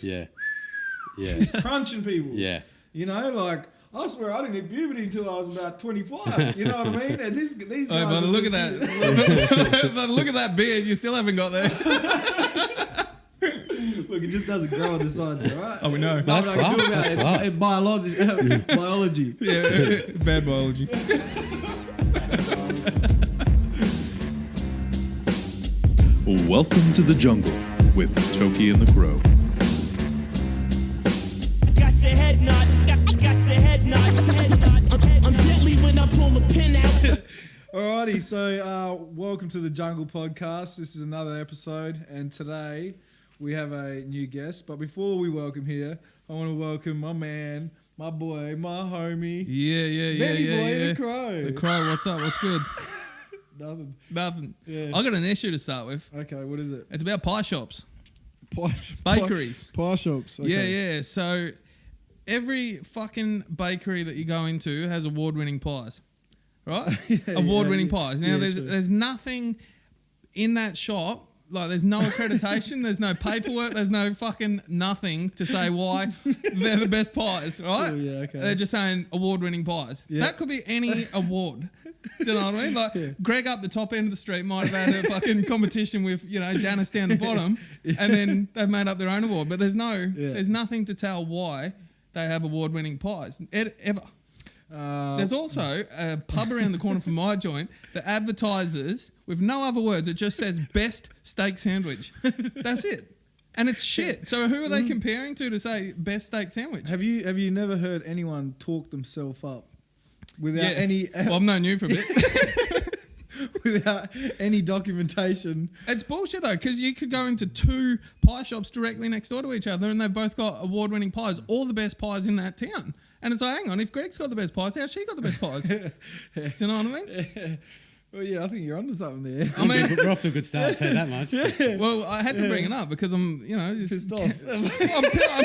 Yeah. He's crunching people. Yeah. You know, like, I swear I didn't hit puberty until I was about 25. You know what I mean? And these guys. But look at that. But look at that beard. You still haven't got there. Look, it just doesn't grow on the sides, right? Oh, we know. That's class. That's class. It's biology. Yeah, bad biology. Welcome to the jungle with Toki and the Crow. Got your head nod. Got your head nod. I'm deadly when I pull the pin out. Alrighty, so welcome to the Jungle Podcast. This is another episode, and today we have a new guest. But before we welcome here, I want to welcome my man, my boy, my homie, Benny boy, the Crow. The Crow, what's up? What's good? Nothing. Yeah. Yeah. I got an issue to start with. Okay, what is it? It's about pie shops. Bakeries. Pie shops. Okay. Yeah. So every fucking bakery that you go into has award-winning pies, right? Award-winning pies. Now, there's nothing in that shop. Like, there's no accreditation, there's no paperwork, there's no fucking nothing to say why they're the best pies, right? True, yeah, okay. They're just saying award-winning pies. Yeah. That could be any award. Do you know what I mean? Like, Greg up the top end of the street might have had a fucking competition with, Janice down the bottom, and then they've made up their own award. But there's nothing to tell why they have award-winning pies, ever. There's also a pub around the corner from my joint that advertises with no other words. It just says best steak sandwich. That's it. And it's shit. So who are they comparing to say best steak sandwich? Have you never heard anyone talk themselves up without any? Well, I've known you for a bit. Without any documentation. It's bullshit though, because you could go into two pie shops directly next door to each other and they've both got award-winning pies, all the best pies in that town. And it's like, hang on, if Greg's got the best pies, how's she got the best pies? Do you know what I mean? Yeah. Well, yeah, I think you're onto something there. I mean, we're off to a good start, I'll tell you that much. Yeah. Well, I had to bring it up because I'm, pissed off. I'm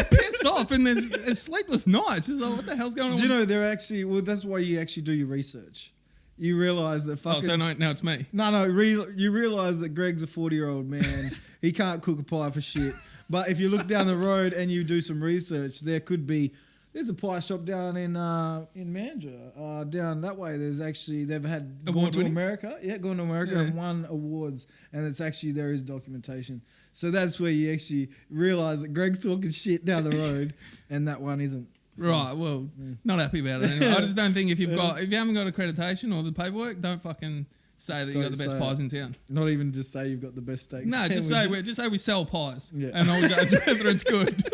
pissed off, and there's sleepless nights. It's like, what the hell's going on? Do you know they're actually? Well, that's why you actually do your research. You realise that fucking. Oh, so now it's me. No. You realise that Greg's a 40-year-old man. He can't cook a pie for shit. But if you look down the road and you do some research, there's a pie shop down in Mandurah. Down that way, they've had gone to America. Yeah, gone to America and won awards. And there is documentation. So that's where you actually realise that Greg's talking shit down the road and that one isn't. So, right, well, not happy about it anyway. I just don't think if you haven't got accreditation or the paperwork, don't fucking say that you got the best pies in town. Not even just say you've got the best steak. No, just say we sell pies. Yeah. And I'll judge whether it's good.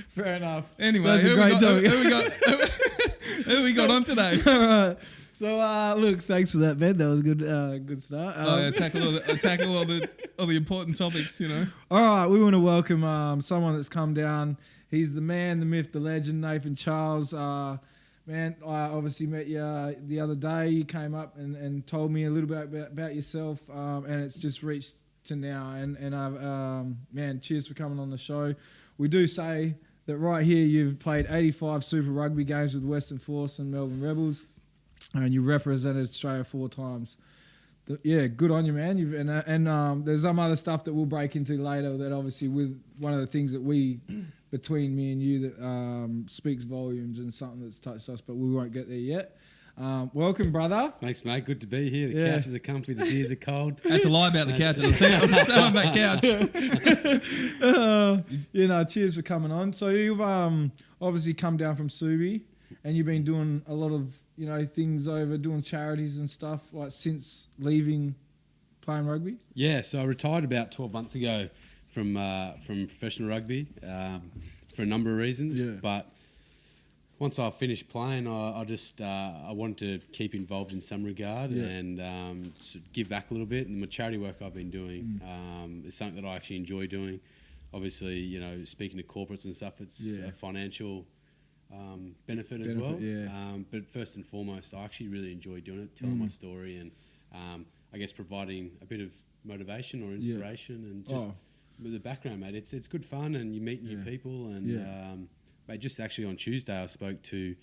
Fair enough. Anyway, who we got on today? All right. So, look, thanks for that, Ben. That was a good start. Tackle all the important topics, All right, we want to welcome someone that's come down. He's the man, the myth, the legend, Nathan Charles. Man, I obviously met you the other day. You came up and told me a little bit about yourself, and it's just reached to now. And man, cheers for coming on the show. We do say that right here you've played 85 Super Rugby games with Western Force and Melbourne Rebels, and you represented Australia 4 times. Good on you, man. There's some other stuff that we'll break into later that obviously with one of the things that between me and you that speaks volumes and something that's touched us, but we won't get there yet. Welcome, brother. Thanks, mate. Good to be here. The couches are comfy, the beers are cold. That's a lie about the couch. Sound on that couch. Cheers for coming on. So you've obviously come down from Subi, and you've been doing a lot of things over, doing charities and stuff like since leaving playing rugby. Yeah, so I retired about 12 months ago from professional rugby for a number of reasons. Yeah. But once I finished playing, I wanted to keep involved in some regard and to give back a little bit. And the charity work I've been doing is something that I actually enjoy doing. Obviously, speaking to corporates and stuff, it's a financial benefit as well. Yeah. But first and foremost, I actually really enjoy doing it, telling my story and I guess providing a bit of motivation or inspiration and just with the background, mate. It's good fun and you meet new people and mate, just actually on Tuesday I spoke to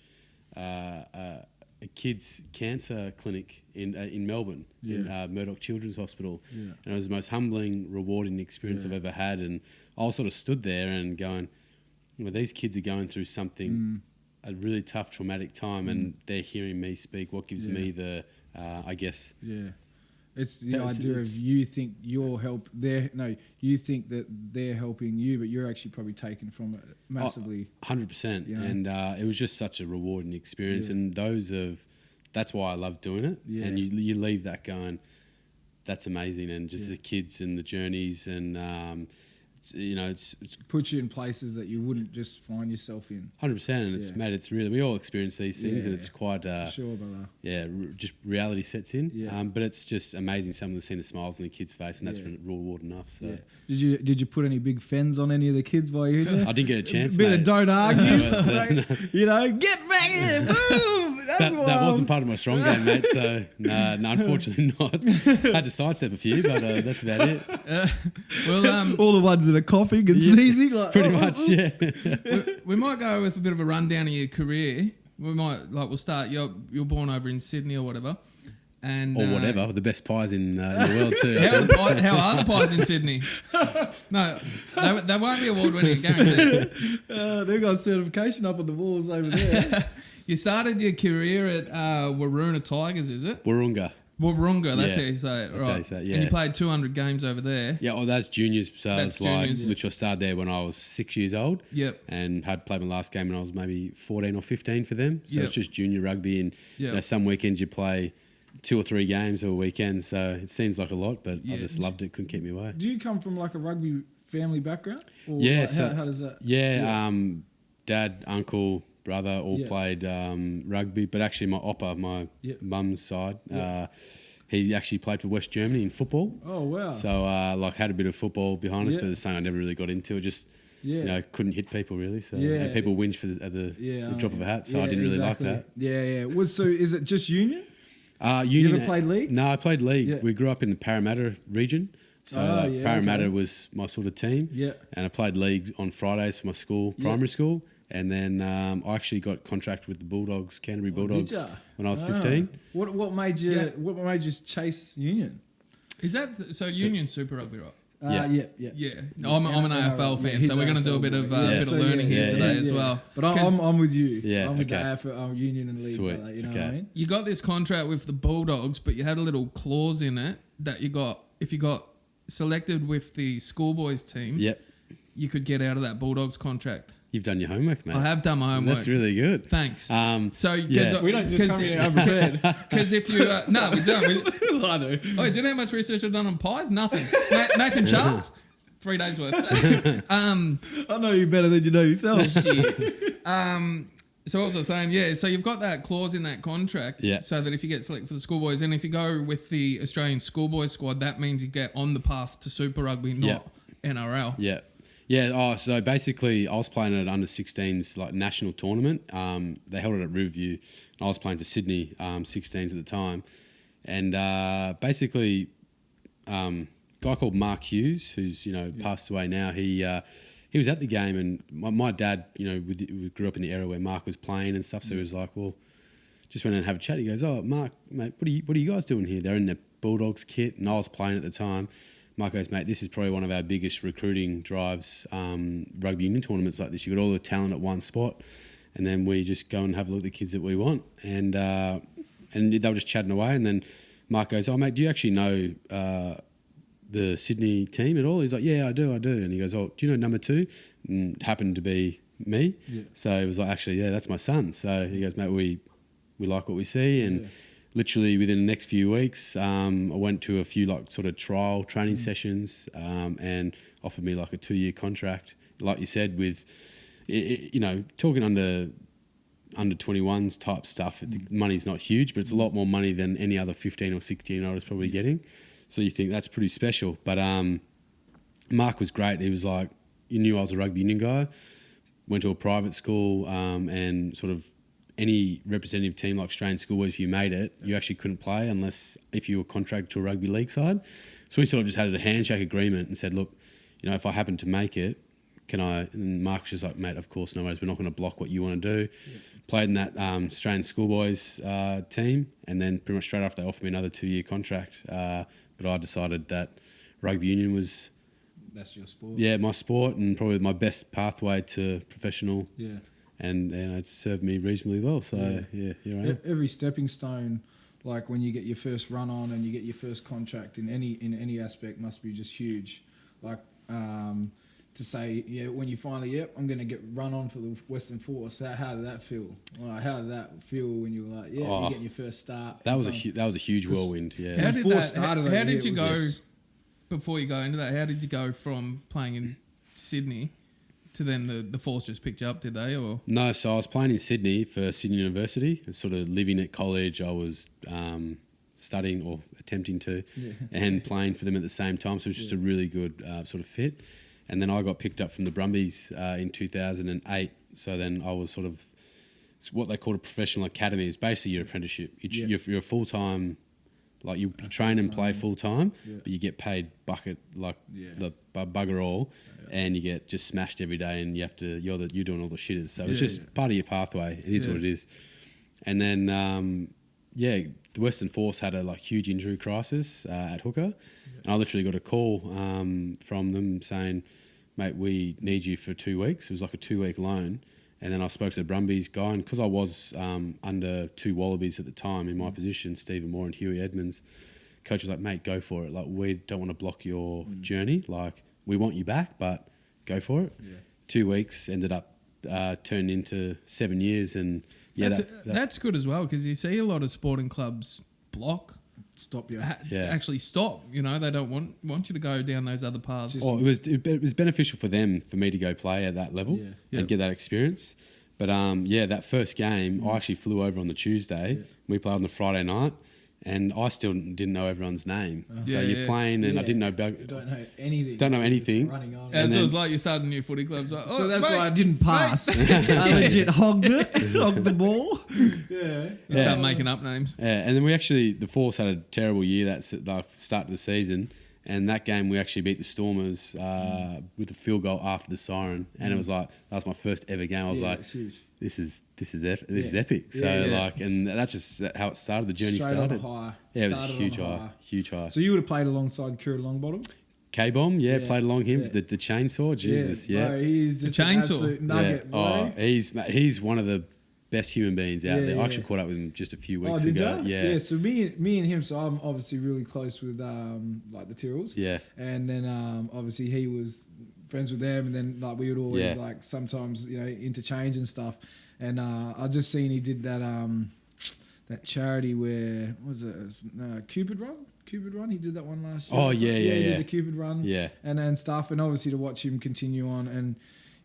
a kids' cancer clinic in Melbourne, in Murdoch Children's Hospital. Yeah. And it was the most humbling, rewarding experience I've ever had. And I was sort of stood there and going, these kids are going through something, a really tough, traumatic time, and they're hearing me speak. What gives me the, I guess... Yeah. It's the idea of you think you think that they're helping you, but you're actually probably taken from it massively. 100%. You know? And it was just such a rewarding experience. Yeah. And that's why I love doing it. Yeah. And you leave that going, that's amazing. And just the kids and the journeys and, it's puts you in places that you wouldn't just find yourself in. 100%, and it's mad. It's really, we all experience these things, and it's quite sure, brother. Just reality sets in. Yeah. But it's just amazing. Someone has seen the smiles on the kids' face, and that's reward enough. So, did you put any big fens on any of the kids while you were there? I didn't get a chance. A bit mate. of don't argue. Get back in, boom. That wasn't part of my strong game, mate. So no, unfortunately not. Had to sidestep a few, but that's about it. All the ones that are coughing and sneezing, pretty much, yeah. We might go with a bit of a rundown of your career. We'll start. You're born over in Sydney or whatever, and or whatever. The best pies in the world too. How are the pies in Sydney? No, they won't be award winning, guaranteed. They've got certification up on the walls over there. You started your career at Waroona Tigers, is it? Warunga, that's how you say it, right? That's how you say it, yeah. And you played 200 games over there. Yeah, well, that's juniors. So That's it's like, juniors. which I started there when I was 6 years old. Yep. And had played my last game when I was maybe 14 or 15 for them. So Yep. it's just junior rugby, and some weekends you play 2 or 3 games or a weekend. So it seems like a lot, but I just loved it. Couldn't keep me away. Do you come from like a rugby family background? Or Yeah. how does that? Yeah. Dad, uncle, brother all played rugby, but actually my oppa, my mum's side, he actually played for West Germany in football. Oh wow! So had a bit of football behind us, but it's something I never really got into. Just couldn't hit people really. So and people whinge for the drop of a hat. So I didn't really like that. Yeah. So is it just union? Union. You ever played league? No, I played league. Yeah. We grew up in the Parramatta region. So Parramatta was my sort of team. Yeah. And I played league on Fridays for my school, primary school. And then I actually got contracted with the Bulldogs, Canterbury Bulldogs, when I was 15. What made you chase union? Is that Union Super Rugby, right? Yeah. No, I'm an AFL fan, so we're going to do a bit of learning here today as well. But I'm with you. Yeah, I'm with the AFL Union and League. Sweet. You know what I mean? You got this contract with the Bulldogs, but you had a little clause in it that if you got selected with the schoolboys team, you could get out of that Bulldogs contract. You've done your homework, mate. I have done my homework. That's really good. Thanks. We don't just come here unprepared. Because if you... no, we don't. I do. Oh, do you know how much research I've done on pies? Nothing. Nathan Charles? 3 days worth. I know you better than you know yourself. Shit. So what was I saying? Yeah, so you've got that clause in that contract so that if you get selected for the schoolboys, and if you go with the Australian schoolboys squad, that means you get on the path to Super Rugby, not NRL. Yeah. Yeah, so basically I was playing at under 16s like national tournament. They held it at Riverview, and I was playing for Sydney 16s at the time. And basically, a guy called Mark Hughes, who's passed away now, he was at the game, and my dad, we grew up in the era where Mark was playing and stuff, so he was like, well, just went in and have a chat. He goes, oh, Mark, mate, what are you guys doing here? They're in the Bulldogs kit, and I was playing at the time. Mark goes, mate, this is probably one of our biggest recruiting drives, rugby union tournaments like this. You got all the talent at one spot, and then we just go and have a look at the kids that we want. And they were just chatting away, and then Mark goes, oh, mate, do you actually know the Sydney team at all? He's like, yeah, I do. And he goes, oh, do you know number 2? And it happened to be me. Yeah. So he was like, actually, yeah, that's my son. So he goes, mate, we like what we see, and literally within the next few weeks, I went to a few like sort of trial training sessions, and offered me like a 2-year contract. Like you said, with talking under 21s type stuff, the money's not huge, but it's a lot more money than any other 15 or 16-year-old is probably getting. So you think that's pretty special. But Mark was great. He was like, he knew I was a rugby union guy. Went to a private school, and sort of any representative team like Australian schoolboys, if you made it, you actually couldn't play unless if you were contracted to a rugby league side. So we sort of just had a handshake agreement and said, look, if I happen to make it, can I? And Mark was just like, mate, of course, no worries. We're not going to block what you want to do. Yeah. Played in that Australian schoolboys team, and then pretty much straight after they offered me another 2-year contract. But I decided that rugby union was... That's your sport. Yeah, my sport, and probably my best pathway to professional. Yeah. And it served me reasonably well. So, here I am. Every stepping stone, like when you get your first run on and you get your first contract in any aspect, must be just huge. Like... to say, when you finally, I'm going to get run on for the Western Force. How did that feel? Like, how did that feel when you were like, you're getting your first start? That was a huge whirlwind. Yeah. How did you go before you go into that? How did you go from playing in Sydney to then the Force just picked you up? Did they or no? So I was playing in Sydney for Sydney University, sort of living at college. I was studying or attempting to, and playing for them at the same time. So it was just a really good sort of fit. And then I got picked up from the Brumbies in 2008. So then I was sort of, it's what they call a professional academy. It's basically your apprenticeship. You're a full-time, like you train and play full-time, but you get paid bucket, like the bugger all, and you get just smashed every day, and you're doing all the shitters. So it's just part of your pathway. It is what it is. And then, the Western Force had a huge injury crisis at hooker. And I literally got a call from them saying, mate, we need you for 2 weeks. It was like a 2-week loan. And then I spoke to the Brumbies guy, and because I was under 2 Wallabies at the time in my position, Stephen Moore and Huey Edmonds, coach was like, mate, go for it. Like, we don't want to block your journey. Like, we want you back, but go for it. Yeah. 2 weeks ended up turned into 7 years. And that's good as well, because you see a lot of sporting clubs block. Stop you. Actually stop. They don't want you to go down those other paths. It was beneficial for them, for me to go play at that level and get that experience. But that first game, I actually flew over on the Tuesday. We played on the Friday night, and I still didn't know everyone's name. So you're playing, and I didn't know. Don't know anything. Don't know anything. Running on. And so it was like you started a new footy club. Like, so that's why I didn't pass. I legit hogged the ball. You start making up names. Yeah, and then the Force had a terrible year that start of the season. And that game, we actually beat the Stormers with a field goal after the siren, and it was like that was my first ever game. I was like, "This is epic." So and that's just how it started. The journey started. On a high. Yeah, it was a huge high. So you would have played alongside Kieran Longbottom. K-Bomb, played along him. The chainsaw, Jesus, Bro, he's just an absolute nugget, bro. He's one of the best human beings out there. I actually caught up with him just a few weeks ago. Yeah. So me and him. So I'm obviously really close with the Tyrrells. Yeah. And then obviously he was friends with them, and then we would always sometimes interchange and stuff. And I just seen he did that charity where what was it Cupid Run. He did that one last year. He did the Cupid Run. Yeah. And stuff, and obviously to watch him continue on, and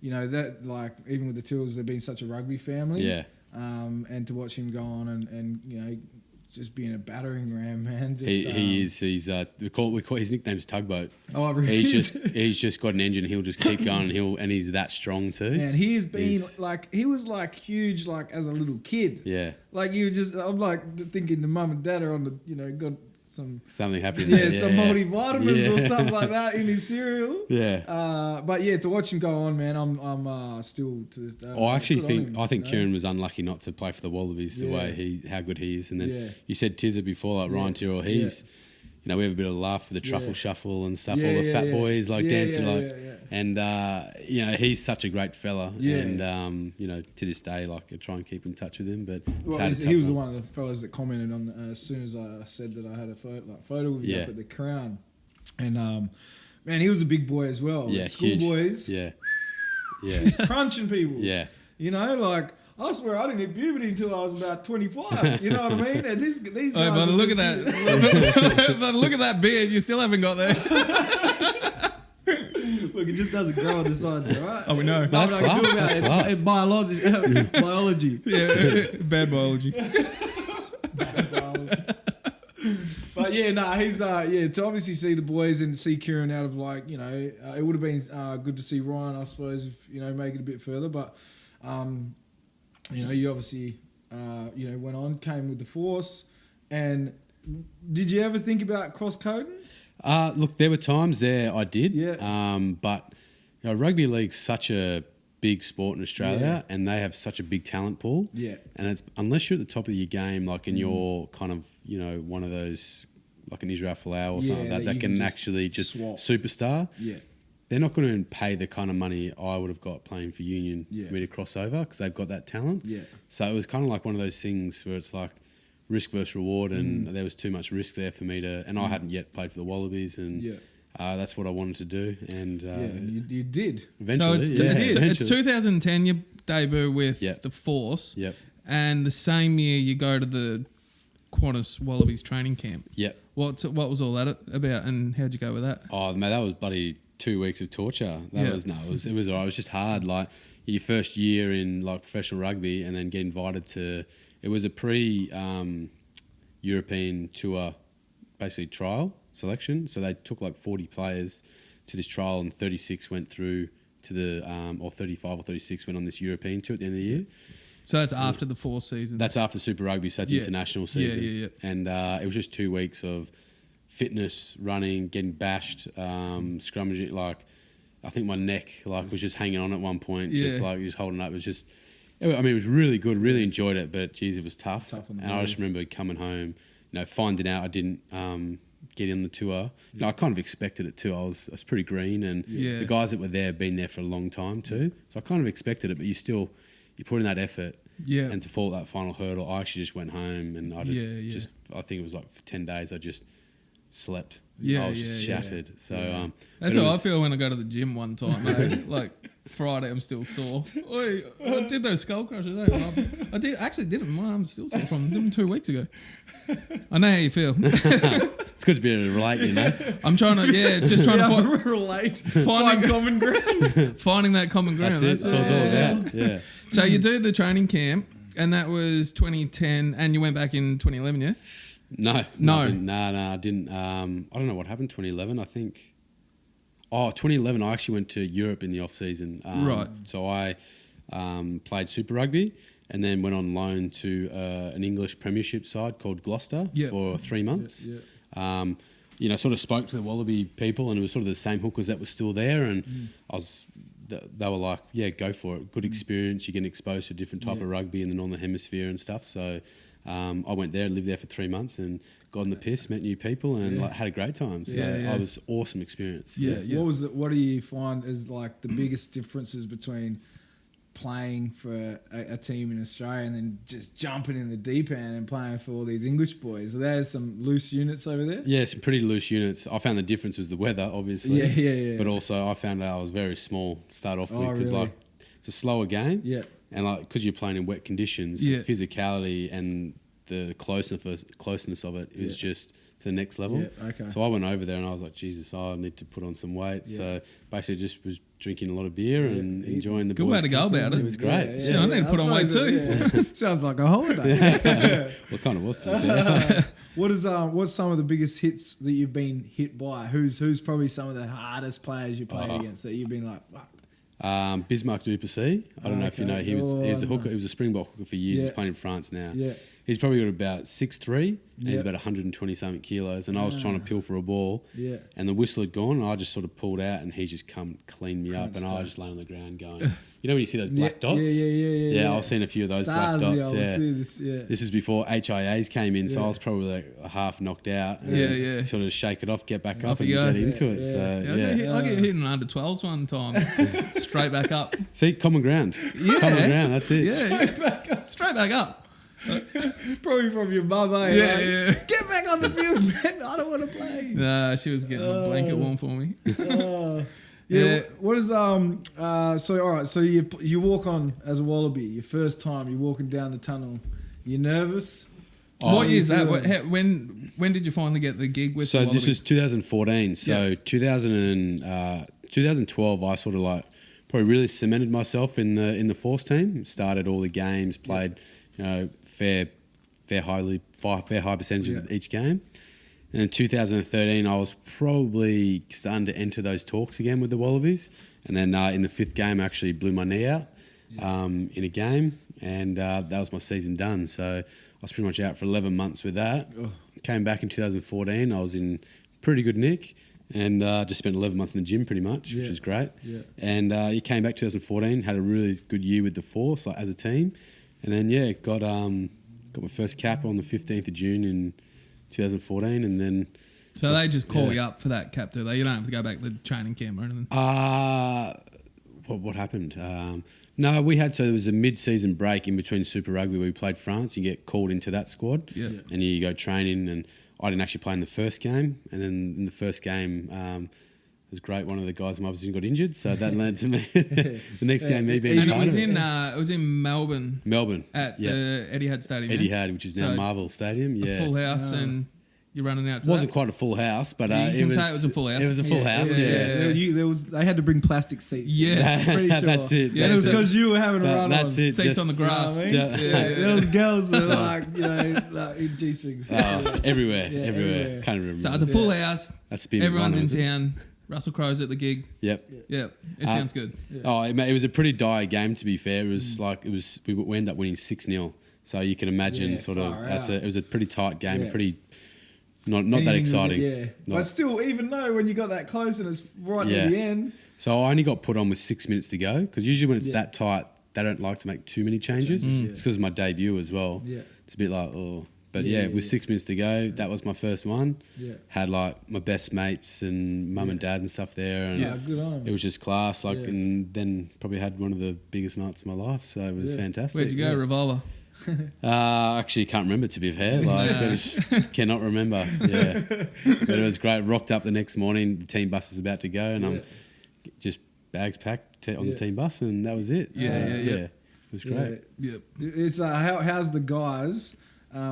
that even with the Tyrrells, they've been such a rugby family. Yeah. And to watch him go on and just being a battering ram, man. He is. He's we call his nickname's Tugboat. Oh, really? He's just got an engine. He'll just keep going. And he's that strong too. And he's been he was huge as a little kid. Yeah. I'm thinking the mum and dad are on the got something happening. Some multivitamins or something like that in his cereal. Yeah. But to watch him go on, man, I'm still to this day. I think Kieran was unlucky not to play for the Wallabies the way how good he is. And then you said Tizza before, Ryan Tyrrell, he's we have a bit of a laugh for the truffle shuffle and stuff. All the fat boys dancing and he's such a great fella. Yeah. And to this day, I try and keep in touch with him. But he was one of the fellas that commented on as soon as I said that I had a photo with him up at the Crown, and man, he was a big boy as well. Yeah, schoolboys. Yeah. He's crunching people. Yeah. I swear I didn't hit puberty until I was about 25. You know what I mean? And these guys. But look at that. But look at that beard. You still haven't got there. Look, it just doesn't grow on the sides, right? Oh, we know. That's class. It's biology. Yeah, bad biology. Bad biology. But he's to obviously see the boys and see Kieran out of it would have been good to see Ryan, I suppose, if make it a bit further, but. You obviously, went on, came with the Force, and did you ever think about cross-coding? Look, there were times there I did, but rugby league's such a big sport in Australia, and they have such a big talent pool. Yeah. And it's unless you're at the top of your game, like in your kind of one of those like an Israel Folau or something like that you can actually just swap. superstar. Yeah. They're not going to pay the kind of money I would have got playing for Union for me to cross over because they've got that talent. Yeah. So it was kind of like one of those things where it's like risk versus reward, and there was too much risk there for me to. And I hadn't yet played for the Wallabies, and that's what I wanted to do. And you did. Eventually, So eventually. it's 2010. Your debut with Yep. the Force. Yep. And the same year you go to the Qantas Wallabies training camp. Yep. What was all that about, and how'd you go with that? Oh man, that was bloody 2 weeks of torture. It was alright. It was just hard. Like your first year in like professional rugby, and then get invited to. It was a European tour, basically trial selection. So they took like 40 players to this trial, and 36 went through to the or 35 or 36 went on this European tour at the end of the year. So that's after the 4 seasons. That's after Super Rugby, so that's international season. Yeah. And it was just 2 weeks of fitness, running, getting bashed, scrummaging. Like, I think my neck was just hanging on at one point, just holding up. It was just, it was really good. Really enjoyed it, but geez, it was tough. And I just remember coming home, finding out I didn't get in the tour. I kind of expected it too. I was pretty green, and the guys that were there had been there for a long time too. So I kind of expected it, but you put in that effort. Yeah. And to fall that final hurdle, I actually just went home, and I just I think it was like for 10 days I just slept. I was just shattered. So that's how I feel when I go to the gym one time. Like Friday, I'm still sore. I did those skull crushes. I didn't. My arm's still sore from them 2 weeks ago. I know how you feel. It's good to be able to relate, I'm trying to relate. Find common ground. Finding that common ground. That's it. That's what it's all about. Yeah. So you do the training camp, and that was 2010, and you went back in 2011, yeah? No, I didn't. I don't know what happened 2011. I think. 2011. I actually went to Europe in the off season. Right. So I played Super Rugby, and then went on loan to an English Premiership side called Gloucester for 3 months. Sort of spoke to the Wallaby people, and it was sort of the same hookers that were still there, and they were like, yeah, go for it. Good experience. You're getting exposed to a different type of rugby in the Northern Hemisphere and stuff. So I went there, lived there for 3 months, and got in the piss, met new people, and had a great time. So it was awesome experience. What do you find is like the biggest differences between playing for a team in Australia and then just jumping in the deep end and playing for all these English boys? There's some loose units over there? Yeah, some pretty loose units. I found the difference was the weather, obviously. Yeah. But also I found out I was very small to start off with, because it's a slower game. Yeah. And because you're playing in wet conditions, the physicality and the closeness of it is just to the next level. Yeah, okay. So I went over there and I was like, Jesus, I need to put on some weight. Yeah. So basically just was drinking a lot of beer and enjoying the Good boys' way to go about it. It was great. I need to put on weight too. Sounds like a holiday. Well, kind of was to be fair. What's some of the biggest hits that you've been hit by? Who's probably some of the hardest players you played against that you've been like, fuck? Bismarck Duplessis. I don't know if you know. He was a hooker. He was a Springbok hooker for years. He's playing in France now. Yeah. He's probably got about 6'3", and he's about 120 something kilos. And I was trying to pilfer a ball, and the whistle had gone, and I just sort of pulled out, and he just come clean me up, and I was just laying on the ground going, when you see those black dots? Yeah, I've seen a few of those Stars, black dots. This is before HIAs came in, so I was probably like half knocked out. And sort of shake it off, get back up, and get into it. So I get hit in under 12s one time, straight back up. See, common ground. Common ground. That's it. Yeah, straight back up. Probably from your mum, eh? Yeah. Get back on the field, man. I don't want to play. Nah, she was getting a blanket warm for me. What is so all right, so you walk on as a Wallaby, your first time, you're walking down the tunnel. You're nervous? What year is that? When did you finally get the gig with the Wallabies? This was 2014. So 2012 I sort of like probably really cemented myself in the Force team. Started all the games, played fair high percentage of each game. And in 2013, I was probably starting to enter those talks again with the Wallabies. And then in the 5th game, I actually blew my knee out in a game. And that was my season done. So I was pretty much out for 11 months with that. Came back in 2014. I was in pretty good nick. and just spent 11 months in the gym pretty much, which was great. Yeah. And he came back 2014, had a really good year with the Force, like as a team, and then got my first cap on the 15th of June in 2014, and then. So they just call you up for that cap, do they? You don't have to go back to the training camp or anything. What happened? No, there was a mid-season break in between Super Rugby where we played France. You get called into that squad, and you go training. And I didn't actually play in the first game, and then in the first game, it was great. One of the guys in my position got injured, so that led to me the next game me being And part of it. it was in Melbourne. Melbourne At the Etihad Stadium. Etihad, which is now So Marvel Stadium. Yeah, full house, and you're running out. It wasn't quite a full house, but You it can was. say it was a full house. It was a full house. Yeah. They had to bring plastic seats. Yes. Pretty sure. That's it. Yeah, And it was that's because you were having a run That's on. it. Seats on the grass. You know what I mean? Yeah. There was girls that were like, in G-strings. Everywhere. everywhere. Can't remember. So it's a full house. That's Speed Everyone's Runner, in was it? town. Russell Crowe's at the gig. Yep. Yep. It sounds good. Oh, it was a pretty dire game, to be fair. It was we ended up winning 6-0. So you can imagine it was a pretty tight game, Yeah. pretty not that exciting. Yeah. But still, even though when you got that close and it's right at the end. So I only got put on with 6 minutes to go, because usually when it's that tight, they don't like to make too many changes. It's because of my debut as well. Yeah. It's a bit like, But with 6 minutes to go, that was my first one. Yeah. Had like my best mates and mum and dad and stuff there, and Good on 'em. it was just class. And then probably had one of the biggest nights of my life, so it was fantastic. Where'd you go, Revolver? Actually, can't remember, to be fair. Cannot remember. Yeah, but it was great. Rocked up the next morning. The team bus is about to go, and I'm just bags packed on the team bus, and that was it. So, it was great. Yep. It's how's the guys?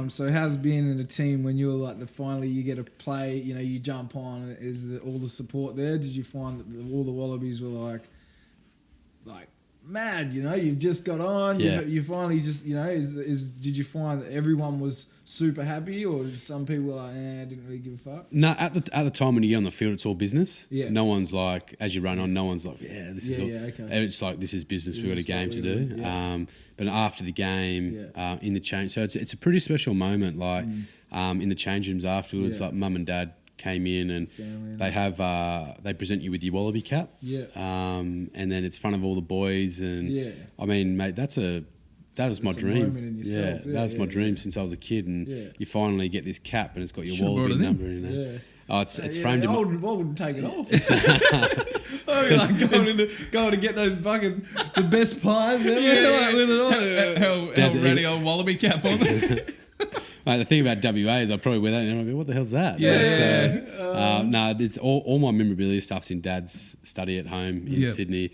So how's being in a team when you're like finally you get to play? You know, you jump on. Is all the support there? Did you find that all the Wallabies were like mad? You know, you've just got on. You finally just did you find that everyone was super happy, or did some people were like, I didn't really give a fuck? No, at the time when you get on the field, it's all business. Yeah. No one's like, as you run on, no one's like, this is all. Okay. It's like, this is business. We've got a game to do. Yeah. But after the game, in the change, so it's a pretty special moment. Like in the change rooms afterwards, like mum and dad came in and they have they present you with your Wallaby cap. Yeah. And then it's in front of all the boys, and I mean, mate, that was my dream. Yourself. That was my dream since I was a kid, and you finally get this cap and it's got your Should've Wallaby brought it number in it. Yeah. Oh, it's framed in I wouldn't take it off. Going to get those fucking the best pies ever. With it on. Hell ready old Wallaby cap on. Mate, the thing about WA is I probably wear that and I go, what the hell's that? It's all my memorabilia stuff's in Dad's study at home in Sydney.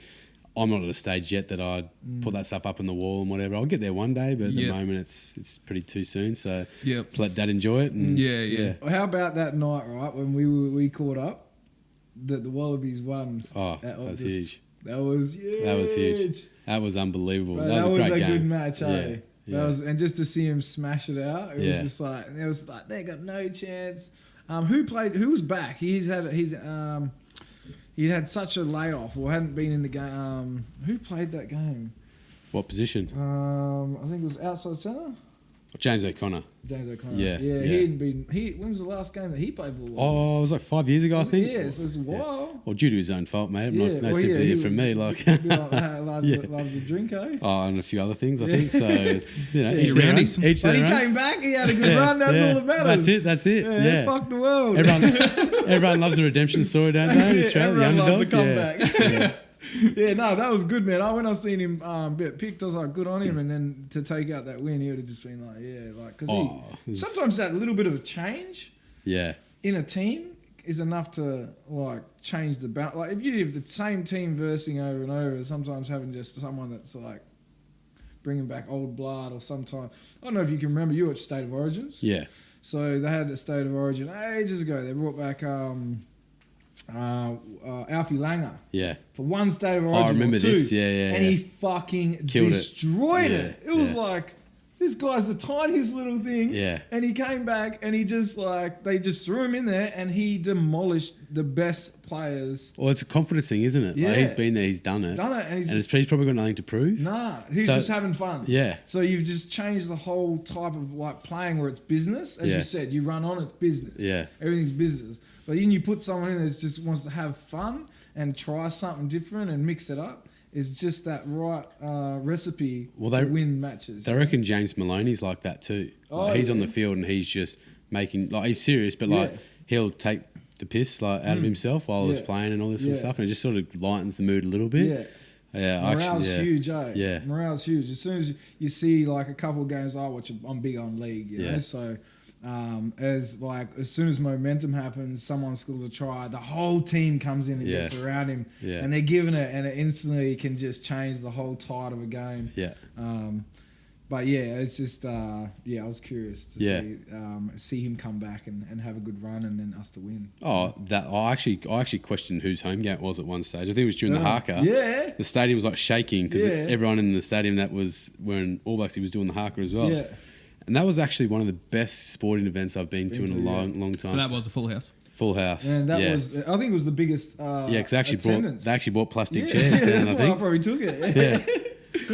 I'm not at a stage yet that I'd put that stuff up on the wall and whatever. I'll get there one day, but at the moment it's pretty too soon. So just let Dad enjoy it. And Well, how about that night, right, when we caught up, that the Wallabies won? Oh, that was huge. That was huge. That was huge. That was unbelievable. Bro, that was a great game. Good match, eh? Yeah. That was, and just to see him smash it out, it was just like, and it was like they got no chance. Who was back? He had such a layoff or hadn't been in the game. Who played that game? What position? I think it was outside centre. James O'Connor. James O'Connor. Yeah. He hadn't been. When was the last game that he played for the Wallabies? Oh, it was like 5 years ago, I think. Yeah, so it's a while. Well, due to his own fault, mate. No sympathy here from me. Like, loves a drink, eh? Oh, and a few other things, I think. So, it's, each their own. But he came back. He had a good run. That's all that matters. That's it. Yeah. Fuck the world. Everyone loves a redemption story, don't they? In Australia, Everyone the loves a underdog. comeback. No, that was good, man. When I seen him get picked, I was like, good on him. And then to take out that win, he would have just been like, because sometimes that little bit of a change in a team is enough to like change the balance. Like if you have the same team versing over and over, sometimes having just someone that's like bringing back old blood, or sometimes I don't know if you can remember, you watched State of Origins. Yeah. So they had the State of Origin ages ago. They brought back Alfie Langer. Yeah. For one State of Origin. I remember this. Yeah. And he fucking killed destroyed it. Yeah, It was like, this guy's the tiniest little thing. Yeah. And he came back and he just like, they just threw him in there and he demolished the best players. Well, it's a confidence thing, isn't it? Yeah. Like, he's been there, he's done it. And he's probably got nothing to prove. Nah, he's just having fun. Yeah. So you've just changed the whole type of like playing where it's business. As you said, you run on, it's business. Yeah. Everything's business. But then you put someone in that just wants to have fun and try something different and mix it up. It's just that right recipe to win matches. They reckon James Maloney's like that too. Like he's on the field and he's just making, like, he's serious, but like he'll take the piss like out of himself while he's playing and all this sort of stuff, and it just sort of lightens the mood a little bit. Morale's huge, eh? Yeah, morale's huge. As soon as you see like a couple of games, I'm big on league, you know. So as soon as momentum happens, someone scores a try, the whole team comes in and gets around him, and they're giving it, and it instantly can just change the whole tide of a game. But it's just I was curious to see him come back and have a good run, and then us to win. Oh, that I actually questioned whose home game it was at one stage. I think it was during the haka. Yeah, the stadium was like shaking because everyone in the stadium that was wearing All Blacks, he was doing the haka as well. Yeah, and that was actually one of the best sporting events I've been to in a long time. So that was a full house. Full house. And that was, I think it was the biggest. Because they actually bought plastic chairs down. That's why I probably took it.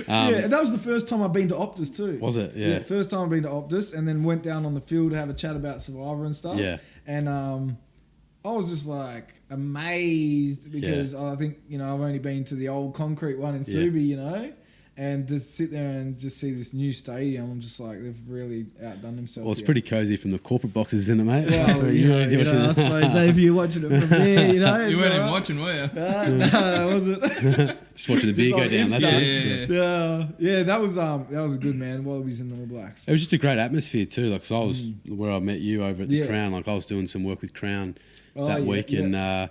And that was the first time I've been to Optus too. Was it? Yeah. First time I've been to Optus, and then went down on the field to have a chat about Survivor and stuff. Yeah. And I was just like amazed because I think, I've only been to the old concrete one in Subi, and to sit there and just see this new stadium, I'm just like, they've really outdone themselves. Well, it's pretty cozy from the corporate boxes, isn't it, mate? Well, I suppose if you're watching it from there, you weren't even watching, were you? No, I wasn't. Just watching the beer go down. That's it. Yeah. That was a good, man. Wallabies in the All Blacks. It was just a great atmosphere too. Like, 'cause I was where I met you over at the Crown. Like, I was doing some work with Crown that week, and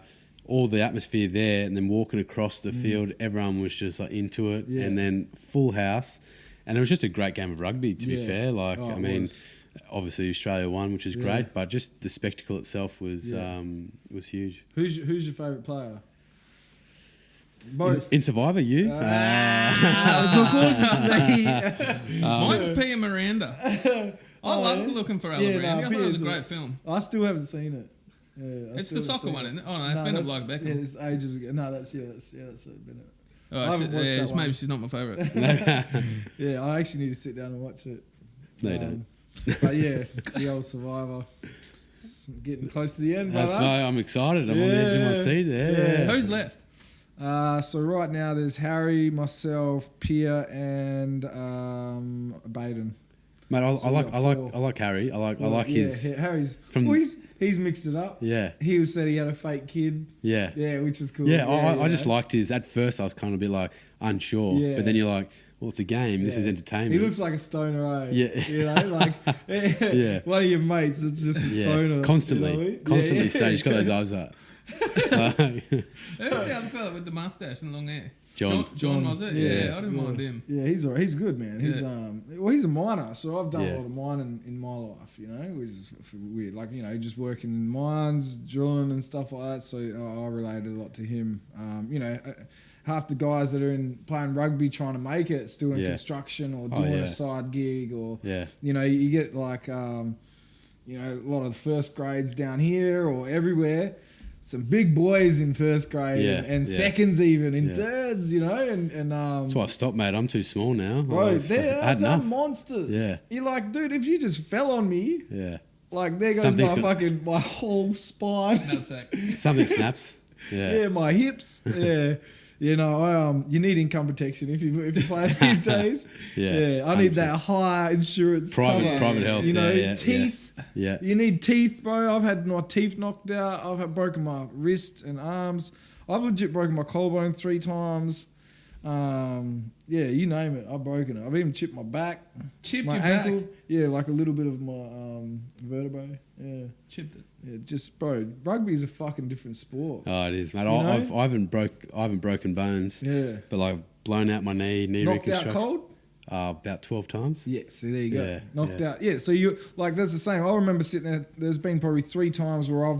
all the atmosphere there, and then walking across the field, everyone was just like into it, and then full house, and it was just a great game of rugby. To be fair, like obviously Australia won, which is great, but just the spectacle itself was huge. Who's your favourite player? Both. In Survivor, you? So of course it's me. Mine's Pia Miranda. I love looking for Ella Randy. I thought it was a great film. I still haven't seen it. It's the soccer one, isn't it? Oh no, it's been a bloke Beckham. Yeah, it's ages ago. No, that's been it. Oh, maybe she's not my favourite. Yeah, I actually need to sit down and watch it. No, you don't. But the old Survivor. It's getting close to the end. That's why I'm excited. I'm on the edge of my seat there. Who's left? So right now there's Harry, myself, Pia, and Baden. Mate, I like Harry. I like his. Harry's he's mixed it up. Yeah. He said he had a fake kid. Yeah. Yeah, which was cool. Yeah, I just liked his. At first, I was kind of a bit like unsure, but then you're like, well, it's a game. This is entertainment. He looks like a stoner, eh? Yeah. Like one of your mates that's just a stoner. Constantly stage. He's got those eyes up. Who's the other fella with the mustache and long hair? John was it? Yeah, I didn't mind him. Yeah, he's all right. He's good, man. He's he's a miner, so I've done a lot of mining in my life, which is weird. Like, just working in mines, drilling and stuff like that. So I related a lot to him. Half the guys that are playing rugby trying to make it still in construction or doing a side gig, or you get like a lot of the first grades down here or everywhere. Some big boys in first grade and seconds even in thirds, and that's why I stopped, mate. I'm too small now. Bro, they're monsters. Yeah. You're like, dude, if you just fell on me, like there goes my whole spine. Something snaps. Yeah, my hips. Yeah. You need income protection if you play these days. I need that high insurance private health. Teeth. Yeah. You need teeth, bro. I've had my teeth knocked out. I've had broken my wrists and arms. I've legit broken my collarbone 3 times. You name it. I've broken it. I've even chipped my back. Chipped my your ankle. back? Yeah, like a little bit of my vertebrae. Yeah. Chipped it. Yeah, just, bro, rugby is a fucking different sport. Oh, it is, mate. I haven't broken bones. Yeah. But like blown out my knee knocked reconstruction. Out cold? About 12 times. Yeah, so there you go. Knocked out. Yeah, so you like that's the same. I remember sitting there. There's been probably 3 times where I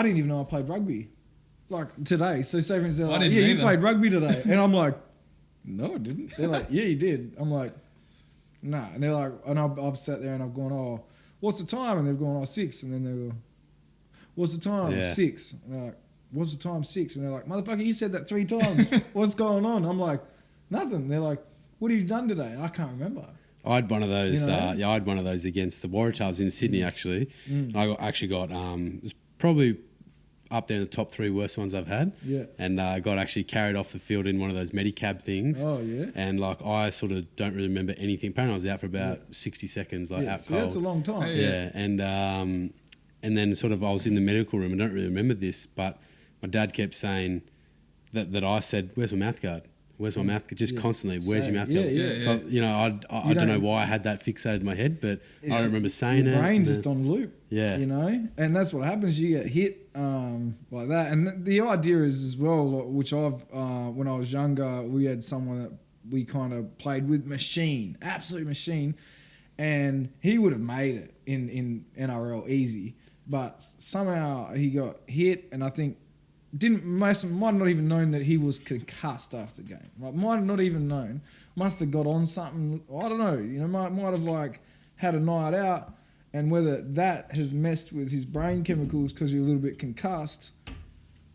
didn't even know I played rugby. Like today. So say for instance, they're like, you played rugby today, and I'm like, no, I didn't. They're like, yeah, you did. I'm like, nah. And they're like, and I've sat there and I've gone, oh, what's the time? And they've gone, 6. And then they go, what's the time? 6. And they're like, what's the time? 6. And they're like, motherfucker, you said that 3 times. What's going on? I'm like, nothing. They're like, what have you done today? I can't remember. I had one of those. I had one of those against the Waratahs in Sydney. Actually, I actually got. It was probably up there in the top 3 worst ones I've had. Yeah. And got actually carried off the field in one of those Medicab things. Oh, yeah. And like I sort of don't really remember anything. Apparently I was out for about 60 seconds, like out cold. That's a long time. Yeah. And then sort of I was in the medical room. I don't really remember this, but my dad kept saying that I said, "Where's my mouth guard? Where's my mouth guard?" Just constantly, "Where's your mouth guard?" Yeah. So I don't know why I had that fixated in my head, but I don't remember saying it. Your brain just on loop. Yeah. And that's what happens. You get hit like that, and the idea is as well, which I've when I was younger, we had someone that we kind of played with, absolute machine, and he would have made it in NRL easy, but somehow he got hit, and I think might not even known that he was concussed after the game. Like, might have not even known. Must have got on something. I don't know. Might have like had a night out, and whether that has messed with his brain chemicals because you're a little bit concussed.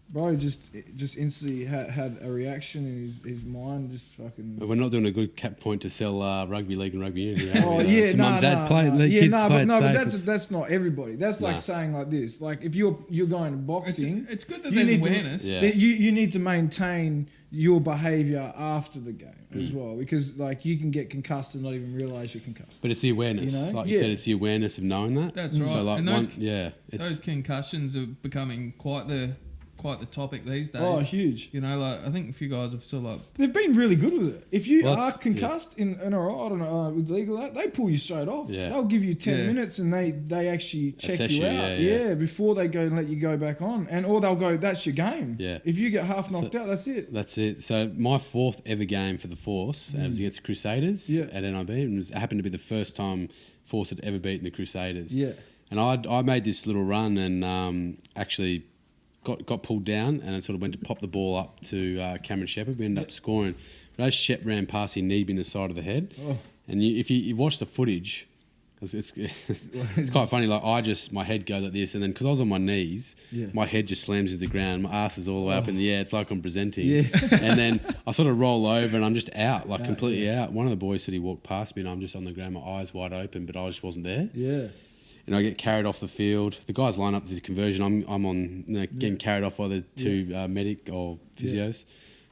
Bro, just instantly had a reaction in his mind, just fucking. But we're not doing a good cap point to sell rugby league and rugby union. Oh yeah, no, but that's not everybody. That's like saying like this. Like if you're going to boxing, it's good that there's awareness. You need to maintain your behaviour after the game as well, because like you can get concussed and not even realise you're concussed. But it's the awareness, like you said, it's the awareness of knowing that. That's right. So like and those concussions are becoming quite the topic these days. Oh, huge. Like I think a few guys have sort of like... They've been really good with it. If you are concussed in NRL, I don't know, with legal, they pull you straight off. Yeah. They'll give you 10 minutes and they actually check you out. Before they go and let you go back on. Or they'll go, that's your game. Yeah. If you get half knocked out, that's it. That's it. So my 4th ever game for the Force was against the Crusaders at NIB. And it happened to be the first time Force had ever beaten the Crusaders. Yeah. And I made this little run and actually... Got pulled down and I sort of went to pop the ball up to Cameron Shepherd. We ended up scoring. But as Shep ran past, he kneed me in the side of the head. Oh. And if you watch the footage, it's quite funny. Like my head goes like this, and then because I was on my knees, my head just slams into the ground. My ass is all the way up in the air. It's like I'm presenting. Yeah. And then I sort of roll over and I'm just out, like completely out. One of the boys said he walked past me and I'm just on the ground, my eyes wide open, but I just wasn't there. Yeah. And I get carried off the field. The guys line up to the conversion. I'm on getting carried off by the 2 medic or physios.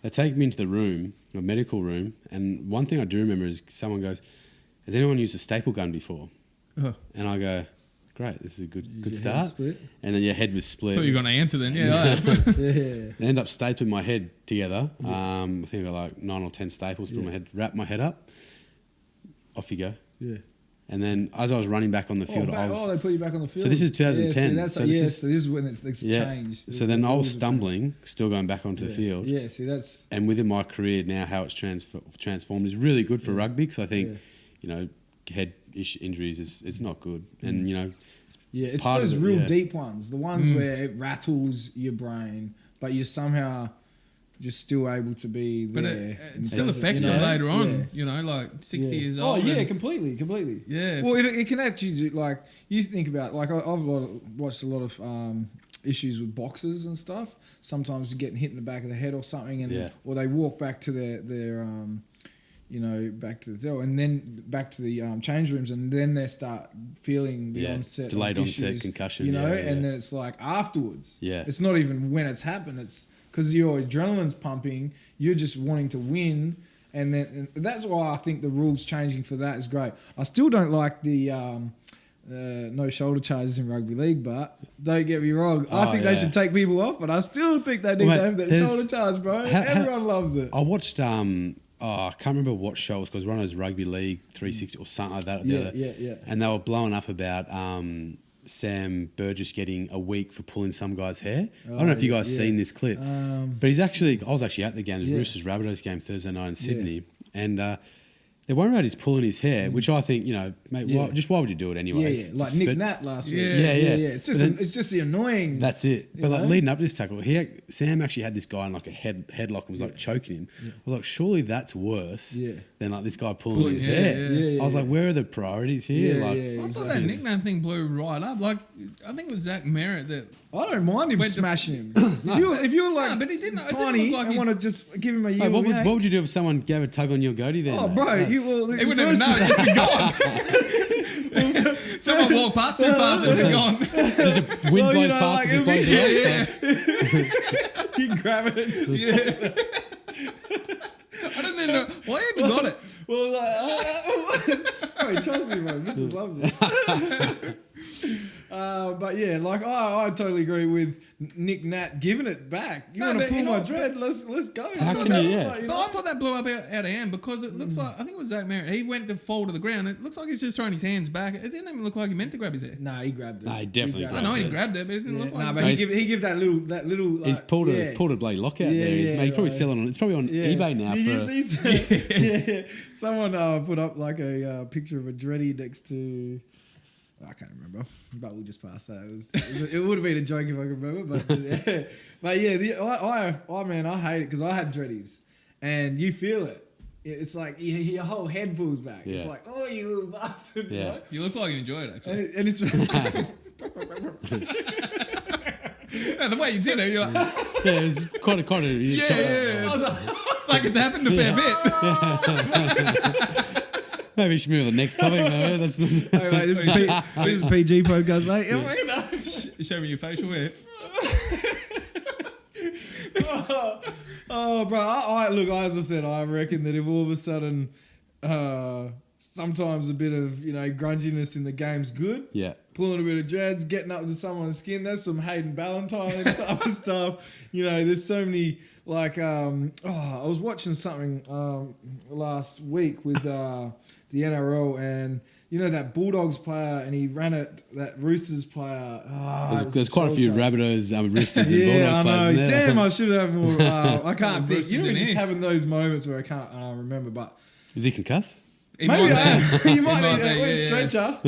They take me into the room, a medical room, and one thing I do remember is someone goes, "Has anyone used a staple gun before?" And I go, "Great, this is a good start." And then your head was split. I thought you were going to answer then, They end up stapling my head together. I think I got like 9 or 10 staples. Wrap my head up. Off you go. Yeah. And then as I was running back on the field, they put you back on the field. So this is 2010. So this is when it's changed. So then I was stumbling, still going back onto the field. Yeah, see that's... And within my career now, how it's transformed is really good for rugby, because I think, head injuries it's not good. And, it's those real deep ones, the ones where it rattles your brain, but you're somehow... just still able to be there. But it still affects you later on, like 60 years old. Oh, yeah, completely. Yeah. Well, it can actually, like, you think about, like, I've watched a lot of issues with boxers and stuff. Sometimes getting hit in the back of the head or something, and or they walk back to their back to the cell, and then back to the change rooms, and then they start feeling the onset delayed of onset issues, concussion, and then it's like afterwards. Yeah. It's not even when it's happened, it's because your adrenaline's pumping, you're just wanting to win, and that's why I think the rules changing for that is great. I still don't like the no shoulder charges in rugby league, but don't get me wrong, I think they should take people off, but I still think they need to have that shoulder charge, bro. Everyone loves it. I watched I can't remember what show it was, because one of those rugby league 360 or something like that. Yeah. And they were blowing up about Sam Burgess getting a week for pulling some guy's hair. I don't know if you guys seen this clip, but I was actually at the game, the Roosters Rabbitohs game Thursday night in Sydney, and they're worried about his pulling his hair, which I think, mate, why would you do it anyway? Yeah. Like Nick Nat last week. Yeah. It's just the annoying. That's it. But like leading up to this tackle, Sam actually had this guy in like a headlock and was like choking him. I was like, surely that's worse than like this guy pulling his hair. I was like, where are the priorities here? I thought that nickname thing blew right up. Like, I think it was Zach Merritt that... I don't mind him smashing him. If you're like but he didn't, tiny and want to just give him a what would you do if someone gave a tug on your goatee then? Oh, bro, He wouldn't even know. It's just been gone. Someone walked past too fast and been gone. Just a wind blows past and just blows it off. You grab it. I don't even know why you even got it. Well, like, trust me, bro. Mrs. loves it. But yeah, like I totally agree with Nick Nat giving it back. You want to pull my dread? Let's go. How can you? Yeah. But I thought that blew up out of hand because it looks like I think it was Zach Merritt. He went to fall to the ground. It looks like he's just throwing his hands back. It didn't even look like he meant to grab his hair. Nah, he grabbed it. Nah, he definitely I know he grabbed it, but it didn't look like. Nah, but he give that little. Like, He's pulled a bloody lock out there. He's probably selling. It's probably on eBay now. Someone put up like a picture of a dready next to. I can't remember, but we'll just pass that. It would have been a joke if I could remember, but yeah, I hate it because I had dreadies, and you feel it. It's like your whole head pulls back. Yeah. It's like, oh, you little bastard. Yeah. You know? You look like you enjoy it actually. And it's Yeah, the way you did it, you're like, Yeah, it's quite a. yeah. I was like it's happened a fair bit. Maybe we should move on to the next topic. No, that's hey, mate, this is PG podcast, mate. Show me your facial hair. Oh, bro. I look, as I said, I reckon that if all of a sudden, sometimes a bit of grunginess in the game's good. Yeah. Pulling a bit of dreads, getting up to someone's skin. That's some Hayden Ballantyne type of stuff. There's so many. Like, I was watching something last week with the NRL, and that Bulldogs player, and he ran it. That Roosters player. There's quite a few Rabbitohs, Roosters, and Bulldogs players in there. Damn, I should have more. I can't think. Just having those moments where I can't remember. But is he concussed? Maybe you might need stretcher.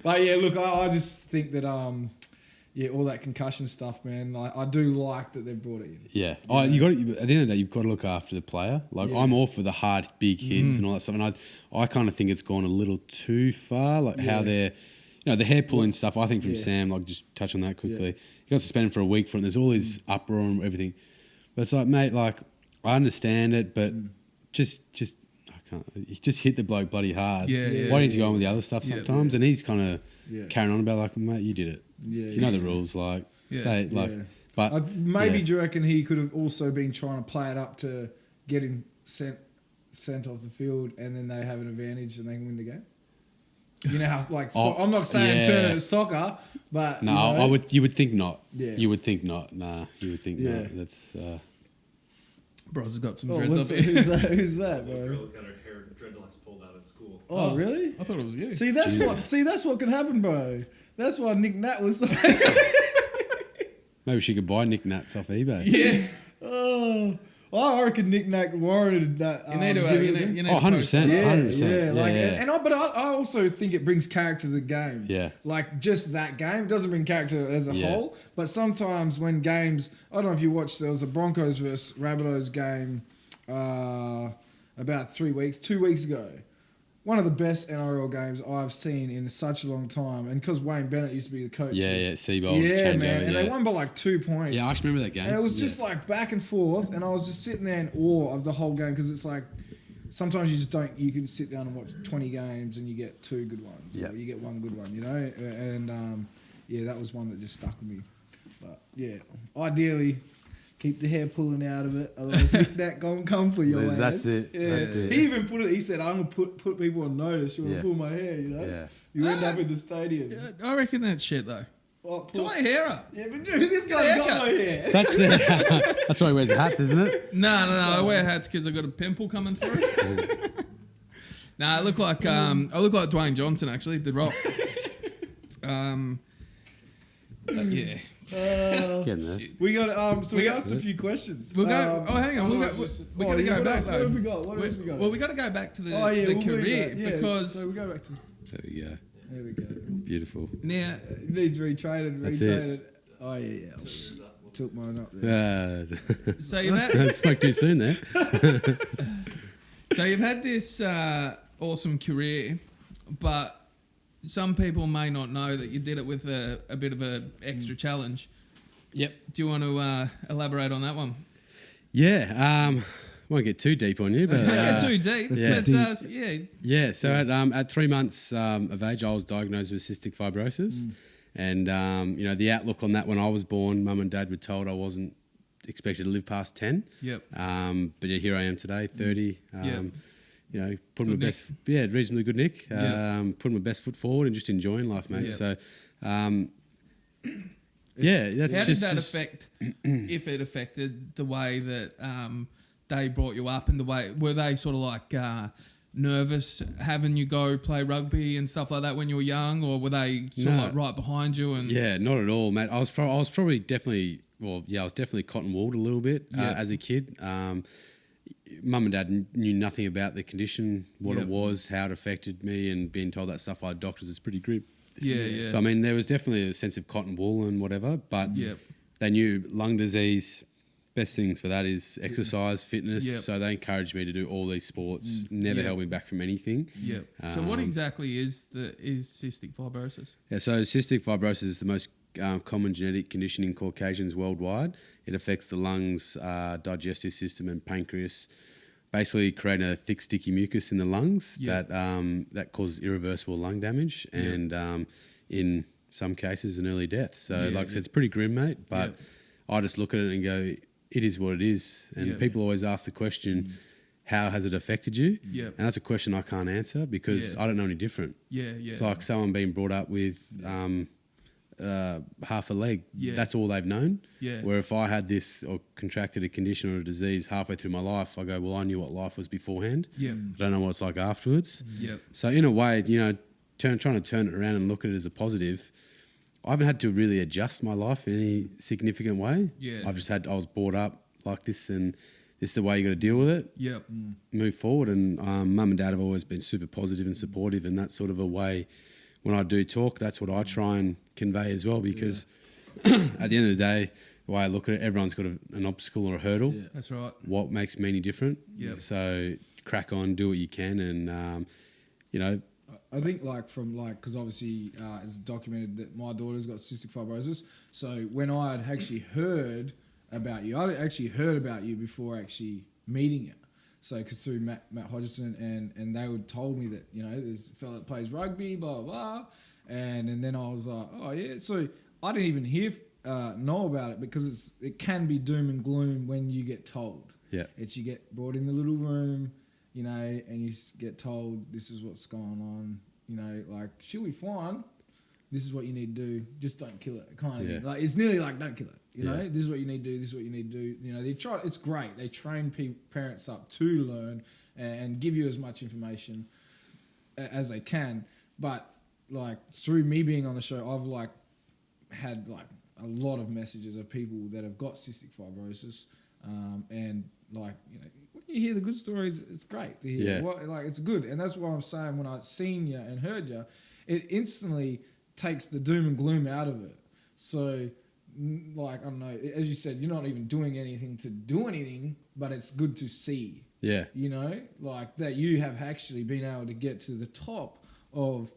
But yeah, look, I just think that all that concussion stuff, man. I do like that they've brought it in. Yeah. You got at the end of the day, you've got to look after the player. Like I'm all for the hard, big hits and all that stuff. And I kind of think it's gone a little too far. Like how they're, the hair pulling stuff. I think from Sam, like just touch on that quickly. He got suspended for a week for it. And there's all this uproar and everything. But it's like, mate, like I understand it, but just I can't. Just hit the bloke bloody hard. Why didn't you go on with the other stuff sometimes? And he's kind of carrying on about like, mate, you did it. You know the rules, like stay like. But maybe do you reckon he could have also been trying to play it up to get him sent off the field, and then they have an advantage and they can win the game? You know how I'm not saying turn it at soccer, but no, you would think not. Yeah. You would think not. Nah, you would think not. That's. Bro's has got some dreads up here. Who's that, bro? The girl got her hair dreadlocks pulled out at school. Oh, really? I thought it was you. See, that's what can happen, bro. That's why Nick Nat was. Maybe she could buy Nick Nats off eBay. Yeah. I reckon Nick Nat warranted that. You need to. 100%. 100%. But I also think it brings character to the game. Yeah. Like just that game doesn't bring character as a whole. But sometimes when games, I don't know if you watched, there was a Broncos versus Rabbitohs game about 2 weeks ago. One of the best NRL games I've seen in such a long time. And because Wayne Bennett used to be the coach. Seabold. Yeah, man. And they won by like 2 points. Yeah, I actually remember that game. And it was just like back and forth. And I was just sitting there in awe of the whole game because it's like sometimes you can sit down and watch 20 games and you get 2 good ones. Or you get 1 good one, And that was one that just stuck with me. But yeah, ideally, keep the hair pulling out of it, otherwise Nick Nat gonna come for your ass. That's it. Yeah. That's it. He even put it. He said, "I'm gonna put people on notice. You want to pull my hair, Yeah. You end up in the stadium." I reckon that's shit though. Tie your hair up. Yeah, but dude, this guy's got no hair. That's why he wears hats, isn't it? No. I wear hats because I got a pimple coming through. I look like Dwayne Johnson actually, the Rock. Yeah. Getting there. We got we asked a few questions. We'll go. Hang on. We got to go back though. What have we got? Well, we got to go back to the we'll career because. So we go back to. There we go. There we go. Beautiful. Now it needs retraining. That's it. Oh yeah. Took mine up there. So you've had. Spoke too soon there. So you've had this awesome career, but some people may not know that you did it with a bit of an extra challenge. Yep. Do you want to elaborate on that one? Yeah. won't get too deep on you, but Don't get too deep. let's But, get deep. yeah. yeah. So at 3 months of age, I was diagnosed with cystic fibrosis, and the outlook on that when I was born, mum and dad were told I wasn't expected to live past 10. Yep. But yeah, here I am today, 30. Yep. Putting Good my best, reasonably good Nick. Yeah. Putting my best foot forward and just enjoying life, mate. Yeah. So, that's How did just that affect, if it affected the way that they brought you up and the way, were they sort of like nervous having you go play rugby and stuff like that when you were young, or were they sort of No. like right behind you? And Yeah, not at all, mate. I was probably definitely, I was definitely cotton wooled a little bit Yeah. as a kid. Mum and dad knew nothing about the condition, what Yep. it was, how it affected me, and being told that stuff by doctors is pretty grim. yeah. So I mean, there was definitely a sense of cotton wool and whatever, but Yep. they knew lung disease. Best things for that is exercise, fitness. Yep. So they encouraged me to do all these sports. Never Yep. held me back from anything. Yep. So what exactly is cystic fibrosis? Yeah, so cystic fibrosis is the most common genetic condition in Caucasians worldwide. It affects the lungs, digestive system, and pancreas. Basically, creating a thick, sticky mucus in the lungs that causes irreversible lung damage and in some cases an early death. So, like I said, it's pretty grim, mate. But I just look at it and go, it is what it is. And people always ask the question, how has it affected you? Yep. And that's a question I can't answer because I don't know any different. Yeah. It's like someone being brought up with half a leg. Yeah. That's all they've known. Yeah. Where if I had this or contracted a condition or a disease halfway through my life, I go, well, I knew what life was beforehand. Yeah. I don't know what it's like afterwards. Yep. So in a way, trying to turn it around and look at it as a positive, I haven't had to really adjust my life in any significant way. Yeah. I was brought up like this, and this is the way you got to deal with it. Yep. Move forward. And mum and dad have always been super positive and supportive, and that's sort of a way when I do talk, that's what I try and convey as well, because at the end of the day, the way I look at it, everyone's got an obstacle or a hurdle. Yeah. That's right. What makes me any different? Yep. So crack on, do what you can, and I think because obviously it's documented that my daughter's got cystic fibrosis. So when I had actually heard about you, I'd actually heard about you before actually meeting you. So because through Matt Hodgson and they would told me that there's a fella that plays rugby, blah blah blah, and then I was like, oh yeah. So I didn't even know about it because it can be doom and gloom when you get told. Yeah. You get brought in the little room, and you get told this is what's going on, like she'll be fine. This is what you need to do. Just don't kill it, kind of thing. Like it's nearly like don't kill it. This is what you need to do. This is what you need to do. They try. It's great. They train parents up to learn and give you as much information as they can. But like through me being on the show, I've had a lot of messages of people that have got cystic fibrosis, and when you hear the good stories, it's great to hear. It's good, and that's what I'm saying. When I seen you and heard you, it instantly takes the doom and gloom out of it. So, I don't know, as you said, you're not even doing anything to do anything, but it's good to see. Yeah. That you have actually been able to get to the top of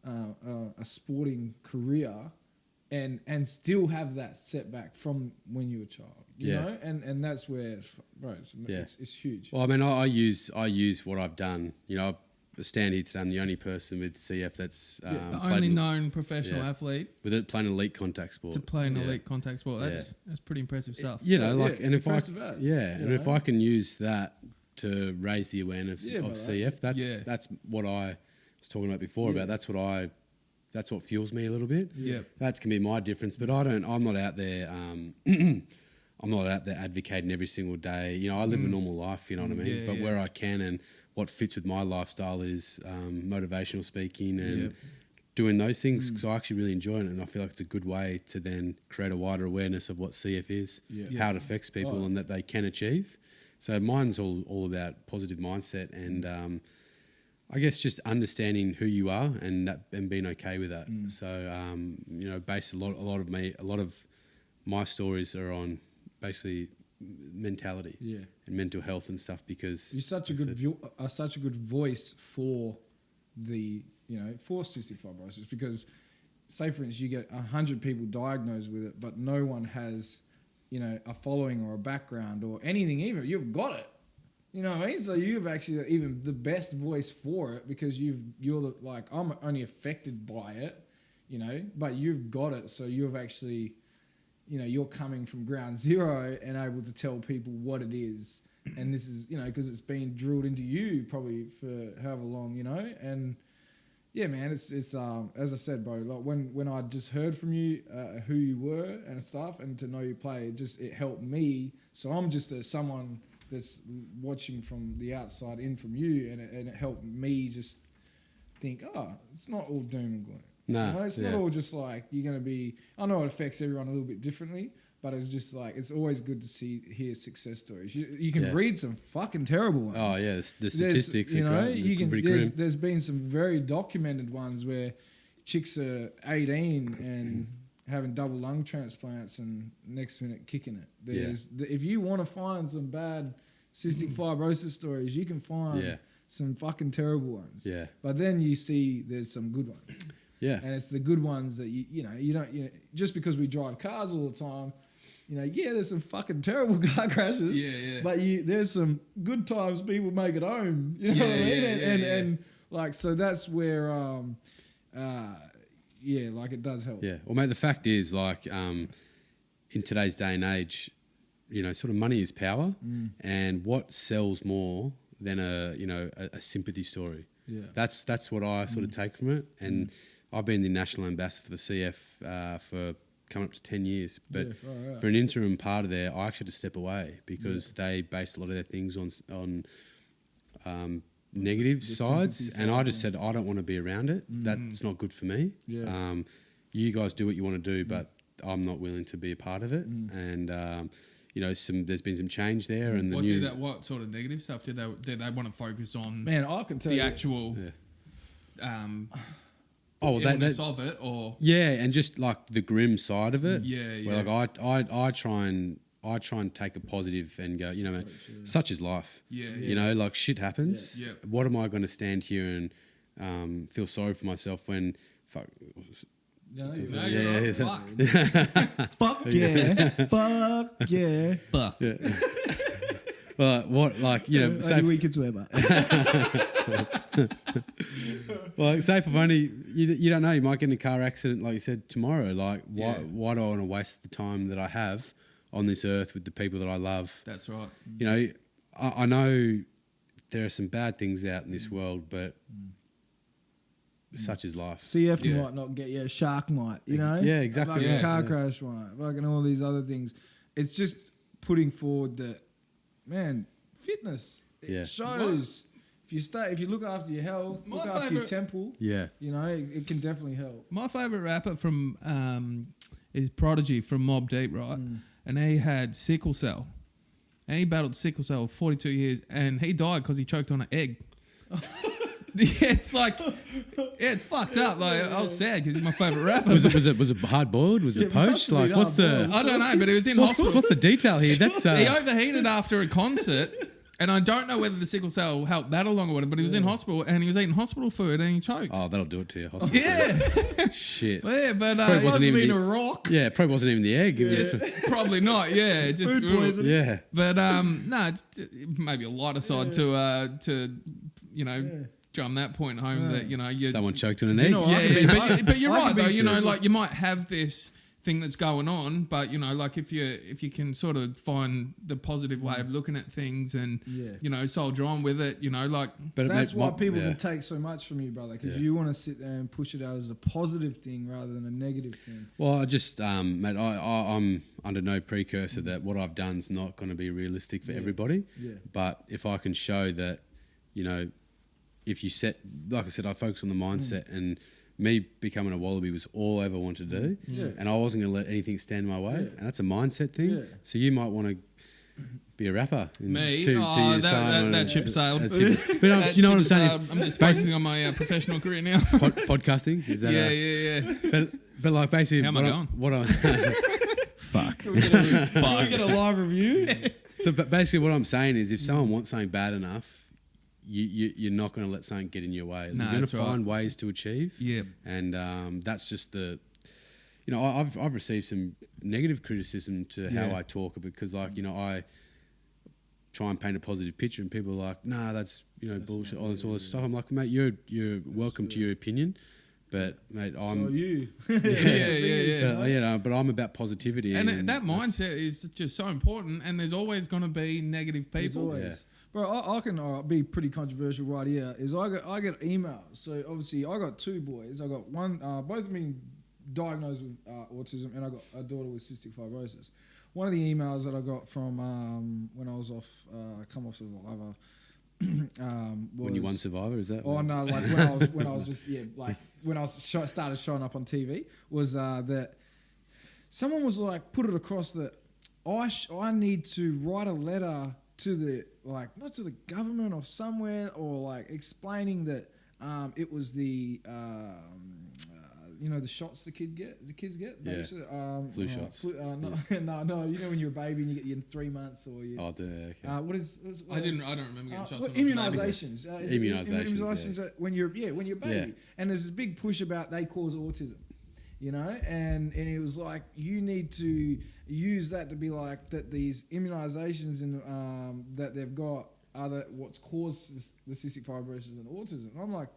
a sporting career and still have that setback from when you were a child. You know? And that's where, it's huge. Well, I mean, I use what I've done. I stand here today. I'm the only person with CF that's the only known professional athlete with it playing elite contact sport. To play an elite contact sport. That's pretty impressive stuff. And if if I can use that to raise the awareness of CF, that's what I was talking about before. About that's what fuels me a little bit. Yeah, that can be my difference. But I'm not out there. I'm not out there advocating every single day. I live a normal life. You know what I mean. But where I can and what fits with my lifestyle is motivational speaking and doing those things. So I actually really enjoy it, and I feel like it's a good way to then create a wider awareness of what CF is, how it affects people, and that they can achieve. So mine's all about positive mindset and I guess just understanding who you are and being okay with that. So based a lot of my stories are on basically mentality and mental health and stuff, because you're such a good voice for the for cystic fibrosis, because say for instance you get 100 people diagnosed with it, but no one has a following or a background or anything. Even you've got it, You know what I mean? So you've actually even the best voice for it because I'm only affected by it, you know, but you've got it. So you've actually, you know, you're coming from ground zero and able to tell people what it is. And this is, you know, because it's been drilled into you probably for however long, you know, and yeah, man, it's as I said, bro, like when I just heard from you who you were and stuff and to know you play, it helped me. So I'm just someone that's watching from the outside in from you, and it helped me just think, it's not all doom and gloom. No, you know, it's not all just like you're going to be. I know it affects everyone a little bit differently, but it's just like it's always good to hear success stories. You can read some fucking terrible ones. Oh yeah, the statistics. You know, pretty grim. there's been some very documented ones where chicks are 18 and having double lung transplants and next minute kicking it. If you want to find some bad cystic fibrosis stories, you can find some fucking terrible ones. Yeah. But then you see there's some good ones. Yeah. And it's the good ones that you don't just because we drive cars all the time, you know, there's some fucking terrible car crashes. Yeah. But there's some good times people make it home. You know what I mean? And like so that's where like it does help. Yeah. Well, mate, the fact is, like, in today's day and age, you know, sort of money is power, and what sells more than a sympathy story? Yeah. That's what I sort of take from it, and I've been the national ambassador for the CF for coming up to 10 years, but for an interim part of there, I actually had to step away because they based a lot of their things on negative sides, and I just said I don't want to be around it. That's not good for me. Yeah. You guys do what you want to do, but I'm not willing to be a part of it. And you know, there's been some change there, and what sort of negative stuff did they want to focus on? Man, I can tell the you actual. Illness of it, or and just like the grim side of it. Yeah. Where like I try and take a positive and go, you know, man, such is life. You know, like shit happens. Yeah. What am I going to stand here and feel sorry for myself when fuck? No, you're right. Fuck. Fuck yeah. Fuck yeah. Fuck. Yeah. What, like, you know, say we could swear, but well, say if only you don't know, you might get in a car accident, like you said, tomorrow. Like, why do I want to waste the time that I have on this earth with the people that I love? That's right. You know, I know there are some bad things out in this world, but such is life. CF might not get you, a shark might, you know? Yeah, exactly. Fucking car crash might, fucking all these other things. It's just putting forward that, man, fitness. It shows. If you look after your health, look after your temple. Yeah. You know, it can definitely help. My favourite rapper from is Prodigy from Mobb Deep, right? And he had sickle cell. And he battled sickle cell for 42 years, and he died because he choked on an egg. It's like, it's fucked up. Like, I was sad because he's my favourite rapper. Was it hard boiled? Was it poached? Like, what's the? I don't know, but it was in hospital. What's the detail here? That's He overheated after a concert, and I don't know whether the sickle cell helped that along or whatever. But he was in hospital, and he was eating hospital food, and he choked. Oh, that'll do it to you. Hospital Yeah, shit. yeah, but It wasn't even a rock. Yeah, it probably wasn't even the egg. It was just, probably not. Yeah, just Food poisoning. yeah. But no, it's maybe a lighter side to you know. Drum that point home that you know Someone choked on an egg. know, but you're I right can be though. You know, super- like you might have this thing that's going on, but you know, like if you can sort of find the positive way of looking at things and you know soldier on with it, you know, like. But that's why people can take so much from you, brother. Because you want to sit there and push it out as a positive thing rather than a negative thing. Well, I just, mate, I'm under no precursor that what I've done's not going to be realistic for everybody. Yeah. But if I can show that, you know, if you set, like I said, I focus on the mindset, and me becoming a wallaby was all I ever wanted to do. Yeah. And I wasn't going to let anything stand in my way. And that's a mindset thing. Yeah. So you might want to be a rapper in Me? 2 years' time. That ship sailed. But you know what I'm saying? I'm just focusing on my professional career now. Podcasting? Is that yeah. But like basically, How am I going? What I'm fuck. Can we get a live review? So, but basically, what I'm saying is, if someone wants something bad enough, you're not going to let something get in your way. No, you're going to that's find ways to achieve. Yeah. And that's just the, you know, I've received some negative criticism to how I talk, because, like, you know, try and paint a positive picture, and people are like, nah, that's bullshit, all this stuff. I'm like, mate, you're welcome to your opinion, but mate, I'm So you. but I'm about positivity, and that mindset is just so important. And there's always going to be negative people. Always. Bro, I can be pretty controversial right here. Is I get emails. So obviously I got 2 boys. I got one, both of them diagnosed with autism, and I got a daughter with cystic fibrosis. One of the emails that I got from when I was come off Survivor, was, when you won Survivor, is that? Oh no, like when I was just when I was started showing up on TV, was that someone was like put it across that I need to write a letter to the not to the government or somewhere, or like explaining that it was the the shots the kids get. Basically. Flu shots. No, when you're a baby and you get your 3 months or you. Oh, okay. I don't remember getting shots. Immunisations. Immunisations. When you're a baby, and there's this big push about they cause autism, and it was like you need to use that to be like that these immunisations that they've got are what's caused the cystic fibrosis and autism. And I'm like,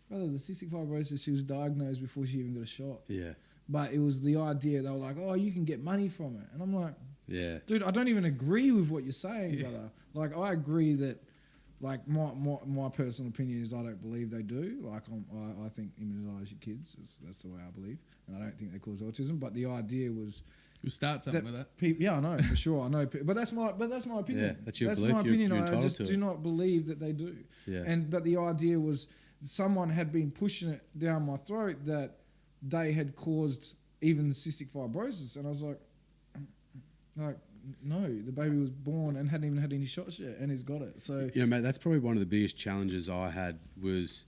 brother, the cystic fibrosis, she was diagnosed before she even got a shot. Yeah. But it was the idea, they were like, oh, you can get money from it. And I'm like, yeah, dude, I don't even agree with what you're saying, brother. Like, I agree that, like, my personal opinion is I don't believe they do. Like, I think immunise your kids. That's the way I believe. And I don't think they cause autism. But the idea was... You start something with that. I know, for sure. I know. But that's my opinion. Yeah, that's your belief. My opinion. You're I just do not believe that they do. Yeah. But the idea was... someone had been pushing it down my throat that they had caused even the cystic fibrosis, and I was like, no, the baby was born and hadn't even had any shots yet, and he's got it. So mate, that's probably one of the biggest challenges I had was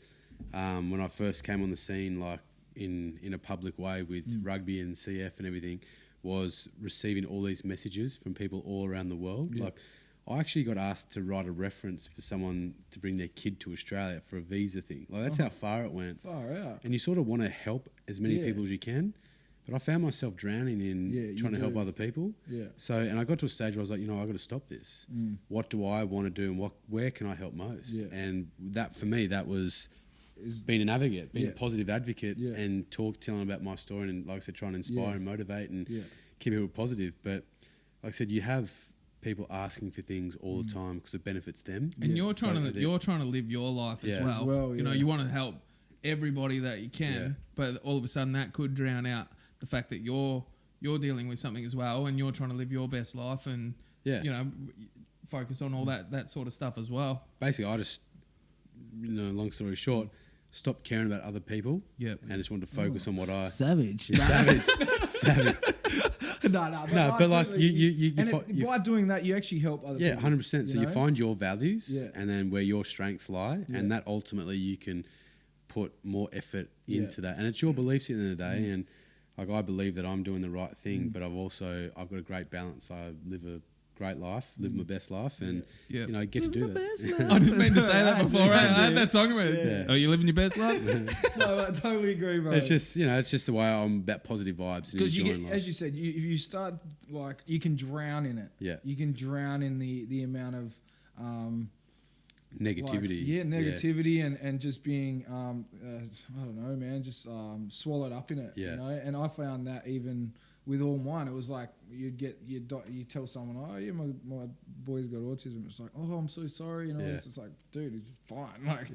when I first came on the scene, like in a public way with rugby and CF and everything, was receiving all these messages from people all around the world, like. I actually got asked to write a reference for someone to bring their kid to Australia for a visa thing. Like, that's how far it went. Far out. And you sort of want to help as many people as you can. But I found myself drowning in trying to help other people. Yeah. So, and I got to a stage where I was like, I've got to stop this. What do I want to do, and where can I help most? Yeah. And that, for me, that was being an advocate, being a positive advocate, and telling about my story, and, like I said, trying to inspire and motivate and keep people positive. But like I said, you have people asking for things all the time because it benefits them, and you're trying to live your life as well. You want to help everybody that you can, but all of a sudden that could drown out the fact that you're dealing with something as well, and you're trying to live your best life, and focus on all that sort of stuff as well. Basically, I just, long story short, stopped caring about other people. Yep. And just wanted to focus on what I... Savage. Savage. No, but like by doing that, you actually help other people. 100%. So you find your values and then where your strengths lie, and that ultimately you can put more effort into that. And it's your beliefs at the end of the day. And like, I believe that I'm doing the right thing, but I've got a great balance. I live a great life, live my best life, and get to do that. I didn't mean to say that before. I had that song about it. Are you living your best life? No, I totally agree, bro. It's just it's just the way I'm about positive vibes and enjoying life. As you said, you start, like, you can drown in it. Yeah, you can drown in the amount of negativity. Negativity and just being I don't know, man, just swallowed up in it. Yeah, and I found that even with all mine, it was like you tell someone, oh yeah, my boy's got autism. It's like, oh, I'm so sorry, It's just like, dude, he's fine. Like,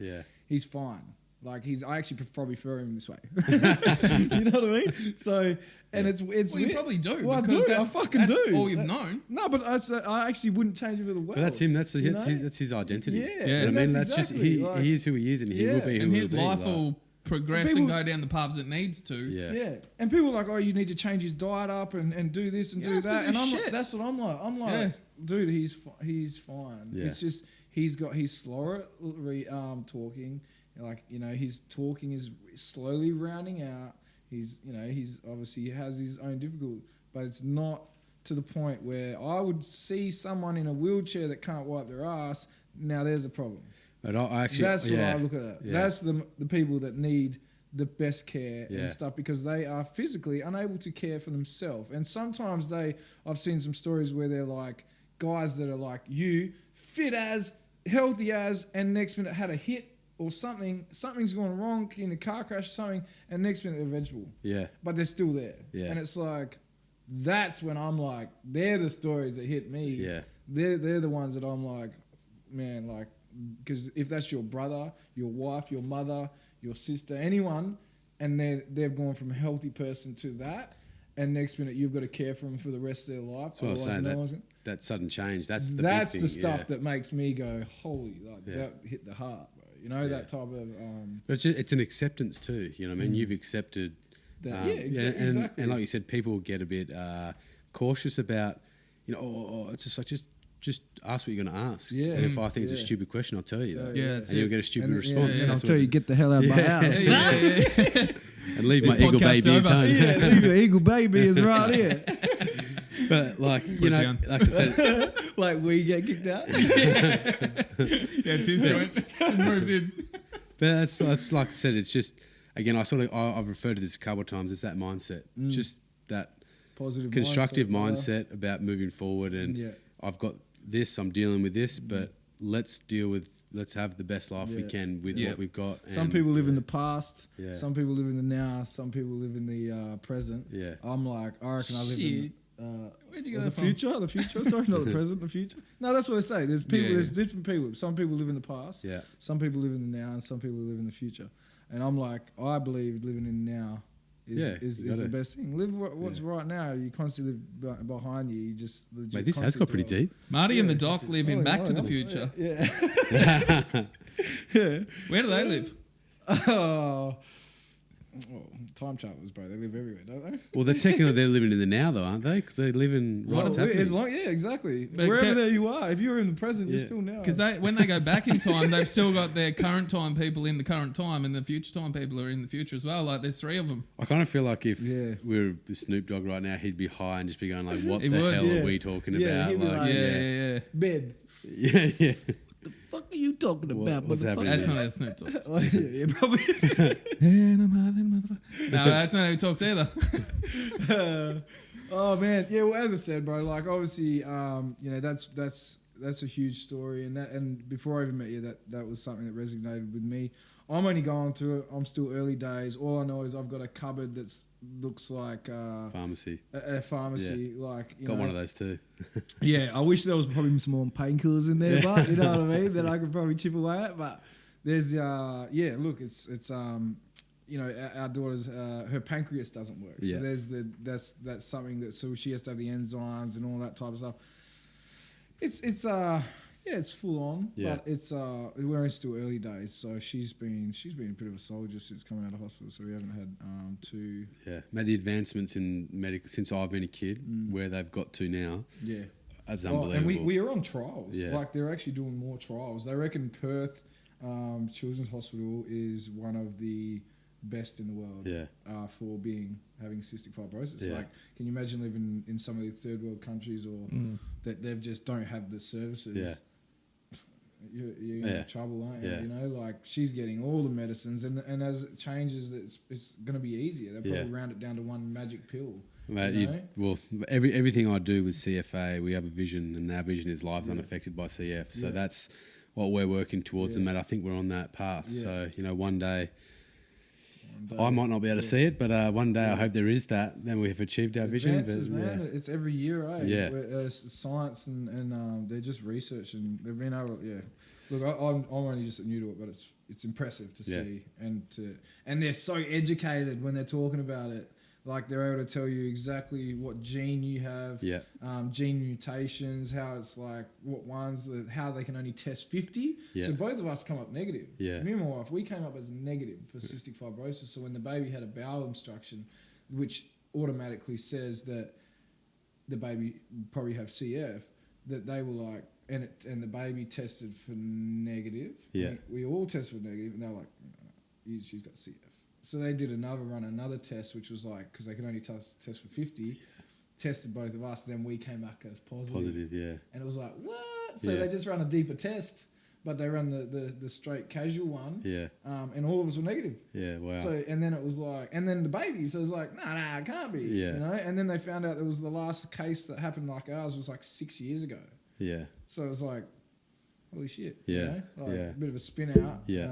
he's fine. Like, I actually probably prefer him this way. You know what I mean? So, and it's well, you probably do. Well, I do. I fucking do. All you've known. No, but I actually wouldn't change it for the world. But that's him. That's his identity. Yeah. I mean, that's exactly, just he is who he is, and he will be who he will be. And his life will progress and go down the paths it needs to. Yeah. And people are like, oh, you need to change his diet up and do this and do that. And that's what I'm like. I'm like, dude, he's fine. Yeah. It's just he's slower at talking. Like, his talking is slowly rounding out. He's obviously has his own difficulty, but it's not to the point where I would see someone in a wheelchair that can't wipe their ass. Now there's a problem. But that's what I look at it. Yeah. That's the people that need the best care and stuff, because they are physically unable to care for themselves. And sometimes I've seen some stories where they're like, guys that are like you, fit as, healthy as, and next minute had a hit or something's gone wrong in a car crash or something, and next minute they're vegetable. Yeah. But they're still there. Yeah. And it's like, that's when I'm like, they're the stories that hit me. Yeah. They're the ones that I'm like, man, like, because if that's your brother, your wife, your mother, your sister, anyone, and they've gone from a healthy person to that, and next minute you've got to care for them for the rest of their life. That's what I was saying, that sudden change, that's the big thing. The stuff that makes me go, holy, like that hit the heart, bro. You know, that type of... But it's an acceptance too, you know what I mean? You've accepted... that. Exactly. And like you said, people get a bit cautious about, you know, it's just like, just ask what you're going to ask. Yeah. And if I think it's a stupid question, I'll tell you that. Yeah, and you'll get a stupid response. And I'll tell you, get the hell out of my house. And leave my This eagle podcast's babies over. home. Yeah, leave your eagle baby is right here. But like, Put you it know, down. like I said, Like we get kicked out. Yeah, it's his joint. It moves in. but that's like I said, it's just, again, I've referred to this a couple of times, it's that mindset. Just that Positive constructive mindset, mindset about moving forward, and Yeah. I've got this, I'm dealing with this, but let's have the best life we Yeah. can with Yeah. what we've got. Some and- people live in the past. Yeah. Some people live in the now. Some people live in the present. Yeah. I'm like, I reckon I live Shit. in Where'd you get the that from? future. The future. Sorry, not the present. The future. No, that's what I say. There's people. Yeah. There's different people. Some people live in the past. Yeah. Some people live in the now, and some people live in the future. And I'm like, I believe living in the now is you gotta- the best thing. Live what's right now. You constantly live behind you. You just. Mate, this has got pretty deep. Marty and the Doc live in Back to the Future. Yeah. Yeah. Where do they live? Oh, time travelers, bro. They live everywhere, don't they? Well, technically they're living in the now, though, aren't they? Because they live in what's happening. As long, yeah, exactly. But Wherever there you are, if you're in the present, Yeah. you're still now. Because when they go back in time, they've still got their current time people in the current time, and the future time people are in the future as well. Like there's 3 of them. I kind of feel like if Yeah. we were Snoop Dogg right now, he'd be high and just be going like, "What He the would, hell yeah. are we talking Yeah, about?" he'd be like, Yeah. bed. yeah, yeah. Fuck are you talking about? What's happening? That's not how Snoop talks. Oh, yeah, probably. No, that's not how he talks either. Oh man, yeah. Well, as I said, bro, like obviously, you know, that's a huge story, and before I even met you, that was something that resonated with me. I'm only going through it. I'm still early days. All I know is I've got a cupboard that looks like Pharmacy. a pharmacy. Like you Got know, one of those too. Yeah, I wish there was probably some more painkillers in there, but you know what I mean, that I could probably chip away at. But there's look, it's you know, our daughter's her pancreas doesn't work, Yeah. so there's that's something that, so she has to have the enzymes and all that type of stuff. It's full on, Yeah. but it's we're in still early days, so she's been a bit of a soldier since coming out of hospital, so we haven't had too Yeah, made the advancements in medical since I've been a kid, where they've got to now, yeah. as Oh, unbelievable. and we are on trials. Yeah. Like they're actually doing more trials. They reckon Perth Children's Hospital is one of the best in the world. Yeah. For having cystic fibrosis. Yeah. Like, can you imagine living in some of the third world countries or that they've just don't have the services? Yeah. You're in Yeah. trouble, aren't you? Yeah. You know, like she's getting all the medicines, and as it changes, it's going to be easier. They'll probably Yeah. round it down to one magic pill. Mate, you know? well, everything I do with CFA, we have a vision, and our vision is lives unaffected by CF. So Yeah. that's what we're working towards, and Yeah. mate, I think we're on that path. Yeah. So, you know, one day, I might not be able to see it, but one day I hope there is that. Then we have achieved our vision. Advances, But, man. yeah. It's every year, eh? Yeah. Science and they're just research, and they've been able. Yeah. Look, I'm only just new to it, but it's impressive to Yeah. see, and they're so educated when they're talking about it. Like they're able to tell you exactly what gene you have, Yeah. gene mutations, how it's like what ones, how they can only test 50. Yeah. So both of us come up negative. Yeah. Me and my wife, we came up as negative for cystic fibrosis. So when the baby had a bowel obstruction, which automatically says that the baby probably have CF, that they were like, and the baby tested for negative. Yeah. We all tested for negative, and they were like, no, she's got CF. So they did another test, which was like, because they could only test for 50, tested both of us, then we came back as positive. Positive, yeah. And it was like, what? So Yeah. they just ran a deeper test, but they ran the straight casual one, Yeah. and all of us were negative. Yeah, wow. So, and then it was like, and then the baby, so it was like, nah, it can't be. Yeah. You know? And then they found out there was the last case that happened like ours was like 6 years ago. Yeah. So it was like, holy shit. Yeah, You know? Like yeah. a bit of a spin out. Yeah.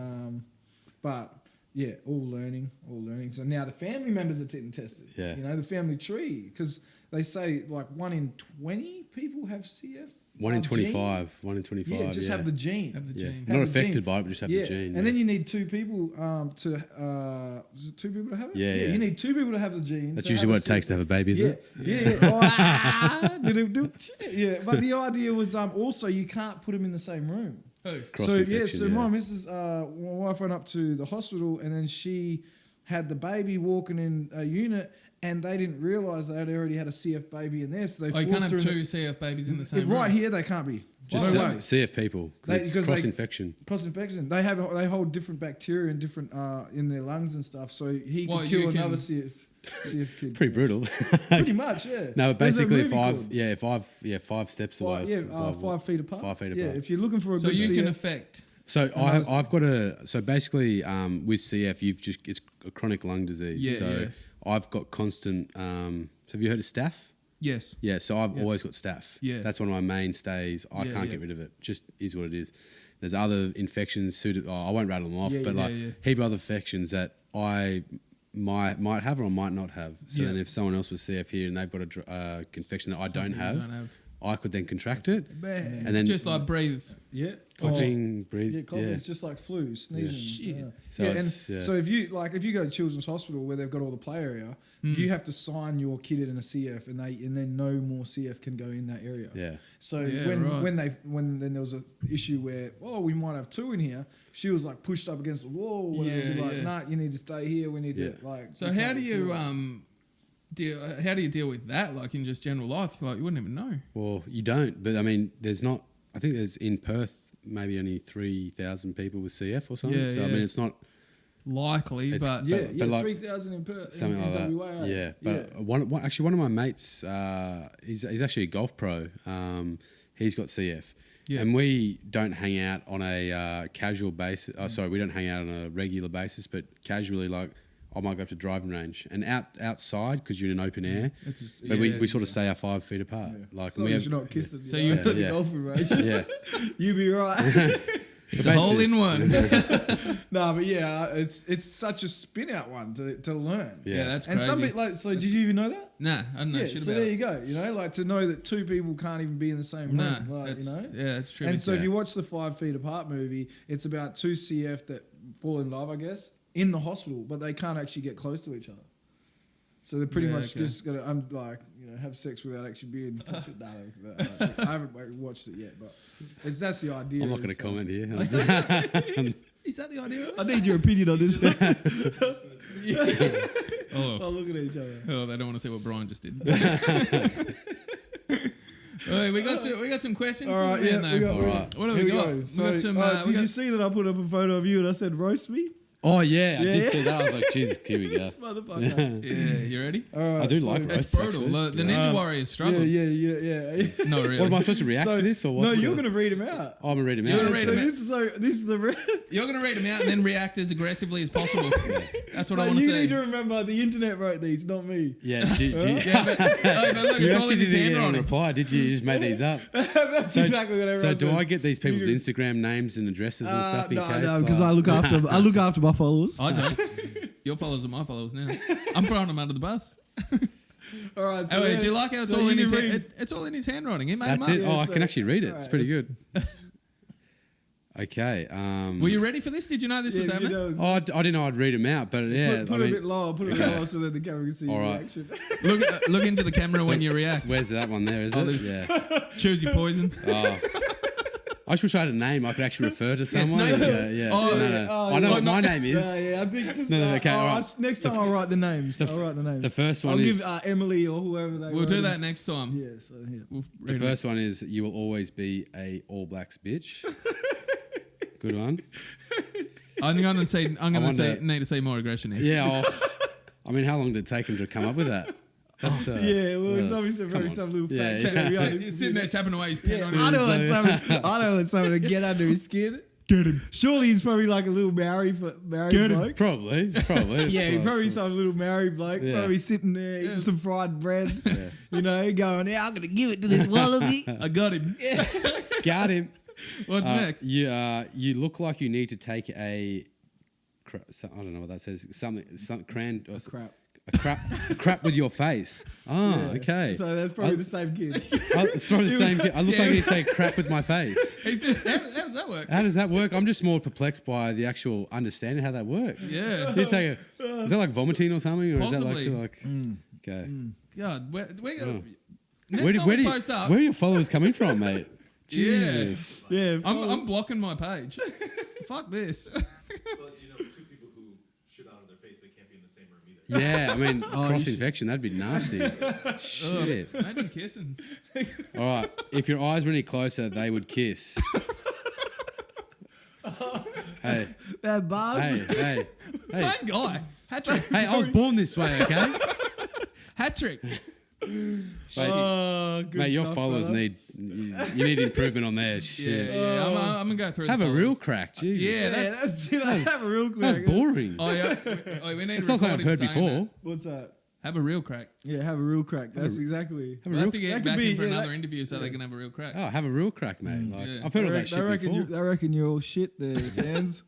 But yeah, all learning. So now the family members are getting tested. Yeah. You know, the family tree. Because they say like 1 in 20 people have CF. 1 in gene. 25. 1 in 25. Yeah, just have the gene. Have the Yeah. gene. Have Not the affected gene. by it, but just have Yeah, the gene. and then you need 2 people is it 2 people to have it? Yeah, yeah. You need 2 people to have the gene. That's to usually have what it takes to have a baby, isn't yeah, it? yeah, yeah. Oh, yeah. But the idea was also you can't put them in the same room. Who? Cross-infection, So my missus, my wife went up to the hospital and then she had the baby walking in a unit and they didn't realise they had already had a CF baby in there, so they Oh, you can't forced have her 2 CF babies in the same right room. here they can't be. Just No way. CF people. Because Because it's cross-infection. Cross-infection. They hold different bacteria and different in their lungs and stuff. So he What, could you kill can- another CF kid. Pretty brutal. Pretty much, yeah. No, but There's a basically movie called 5 steps away. Five, 5 feet apart. 5 feet Yeah, apart. if you're looking for a So good you CF, can affect. So nice. I've got so basically with CF it's a chronic lung disease. Yeah, so yeah. I've got constant. So have you heard of staph? Yes. Yeah, so I've Yeah. always got staph. Yeah. That's one of my mainstays. I Yeah, can't yeah. get rid of it. Just is what it is. There's other infections I won't rattle them off, Yeah, but yeah, like yeah. heap of other infections that I might have or I might not have. So Yeah. then if someone else with CF here and they've got a infection that I don't You have, I could then contract it. And then- just like breathe. yeah, Coughing, breathe. Yeah, coughing. Yeah. It's just like flu, sneezing. Shit. Yeah. So yeah, it's- and yeah. so if you go to Children's Hospital where they've got all the play area, you have to sign your kid in a CF, and then no more CF can go in that area. Yeah. So Yeah, when right. when there was an issue where we might have 2 in here, she was like pushed up against the wall. And Yeah, be like, yeah. nah, you need to stay here. We need Yeah. to like. So we how can't do do you it. how do you deal with that? Like in just general life, like you wouldn't even know. Well, you don't, but I mean, there's not. I think there's in Perth maybe only 3,000 people with CF or something. Yeah, so I yeah. mean, it's not Likely, It's- but Yeah, but like 3,000 in Perth. something in like WA, that. Yeah, but one of my mates, he's actually a golf pro. He's got CF. Yeah. And we don't hang out on a casual basis. Sorry, we don't hang out on a regular basis, but casually, like I might go up to driving range and outside because you're in open air. But we sort of stay 5 feet apart. Like As long as you're not kissing. So you you- know, at the Yeah. golfing range. yeah, You be right. it's a hole in one. No, but yeah, it's such a spin out one to learn. Yeah. Yeah, that's And crazy. some bit like, so did you even know that? Nah, I don't know Yeah, shit so about there it. you go. You know, like to know that 2 people can't even be in the same Nah, room. Like, you know. yeah, that's true. And so if Yeah. you watch the 5 Feet Apart movie, it's about 2 CF that fall in love, I guess, in the hospital, but they can't actually get close to each other. So they're pretty Yeah, much okay. just gonna have sex without actually being touched. I haven't watched it yet, but that's the idea. I'm not going to So- comment here. Is that the idea? I need your opinion on this. Oh, Oh, look at each other. oh, they don't want to see what Brian just did. Hey, we got some questions. All for right, the yeah, man, we though. got. All right. What have Here we we got? go. We So, got some. did you see that I put up a photo of you and I said roast me? Oh yeah, I Yeah. did see that. I was like, Jesus, here we go. This motherfucker. Yeah, you ready? All right, I do so- like It's roasts, brutal. actually. The Ninja Warriors struggle. Yeah. No, really. What am I supposed to react to this or what? No, you're going to read them out. I'm gonna read them You're out. gonna read So 'em out. this is the. You're going to read them out and then react as aggressively as possible. That's what I But want to you say. need to remember the internet wrote these, not me. Yeah, Yeah, but look, you it's all actually in his didn't get a handwriting. reply, did you? You just made these up. That's So, exactly what everyone so do says. I get these people's You- Instagram names and addresses and stuff in case? No, because like- I look after my followers. I don't. Your followers are my followers now. I'm throwing them under the bus. All right. So Oh, wait, then- do you like how it's so all in you his read- it's all in his handwriting? He made That's them it. up. Oh, Yeah, I so- can actually read it. It's alright, pretty good. Okay. Were you ready for this? Did you know this was Yeah, happening? Oh, I didn't know I'd read them out, but yeah, put I it a mean, bit lower. Put it a bit lower so that the camera can see your All right. reaction. Look into the camera when you react. where's that one there? Is Oh, it? there's- Yeah. Choose your poison. Oh. I just wish I had a name I could actually refer to someone. name- Yeah. Oh, no, yeah. no. Oh, I know yeah. what my name is. Yeah, I think just. No, okay, all right. Next time I'll write the names. I'll write the names. The first one I'll is give Emily or whoever they. We'll wrote do in. that next time. Yeah. So yeah. We'll the read it. first one is you will always be a All Blacks bitch. Good one. I'm gonna say. wonder- Need to say more aggression here. Yeah. I mean, how long did it take him to come up with that? That's Yeah, well, it's obviously a come very on. some little Yeah, fact. yeah. He's sitting there tapping away his pen Yeah, on I his. know it's something. I know it's something to get under his skin. Get him. Surely he's probably like a little Maori bloke. Probably. Yeah, he's probably some little Maori bloke. Yeah. Probably sitting there eating some fried bread. You know, going, "Yeah, I'm gonna give it to this wallaby." I got him. Got him. What's next? You look like you need to take I don't know what that says. Crap with your face. Oh, okay. So that's probably the same kid. It's probably the same kid. I look like I need to take crap with my face. How does that work? How does that work? I'm just more perplexed by the actual understanding how that works. Yeah. You take is that like vomiting or something, or Possibly. is that like okay? God, where Where are your followers coming from, mate? Jesus. Yeah, I'm blocking my page. Fuck this. But you know, two people who shit out of their face, they can't be in the same room either. Yeah, I mean, cross infection, that'd be nasty. Shit. Imagine kissing. All right, if your eyes were any closer, they would kiss. Hey, that bars. hey. Same guy. Hat trick. Hey, I was born this way, okay? Hat trick. Mate, your followers need you need improvement on their shit. Yeah. I'm gonna go through. Have the a real followers. crack, Jesus. Yeah, That's it. Have a real quick. That's boring. Oh yeah. We need It's to not something record I've him heard saying before. that. What's that? Have a real crack. Yeah, have a real crack. That's exactly. Have a We'll real, have to get that could back be- in for yeah, another that- interview so they can have a real crack. have a real crack, mate. Like, Yeah. I've heard of that shit before. I reckon you're all shit there, fans.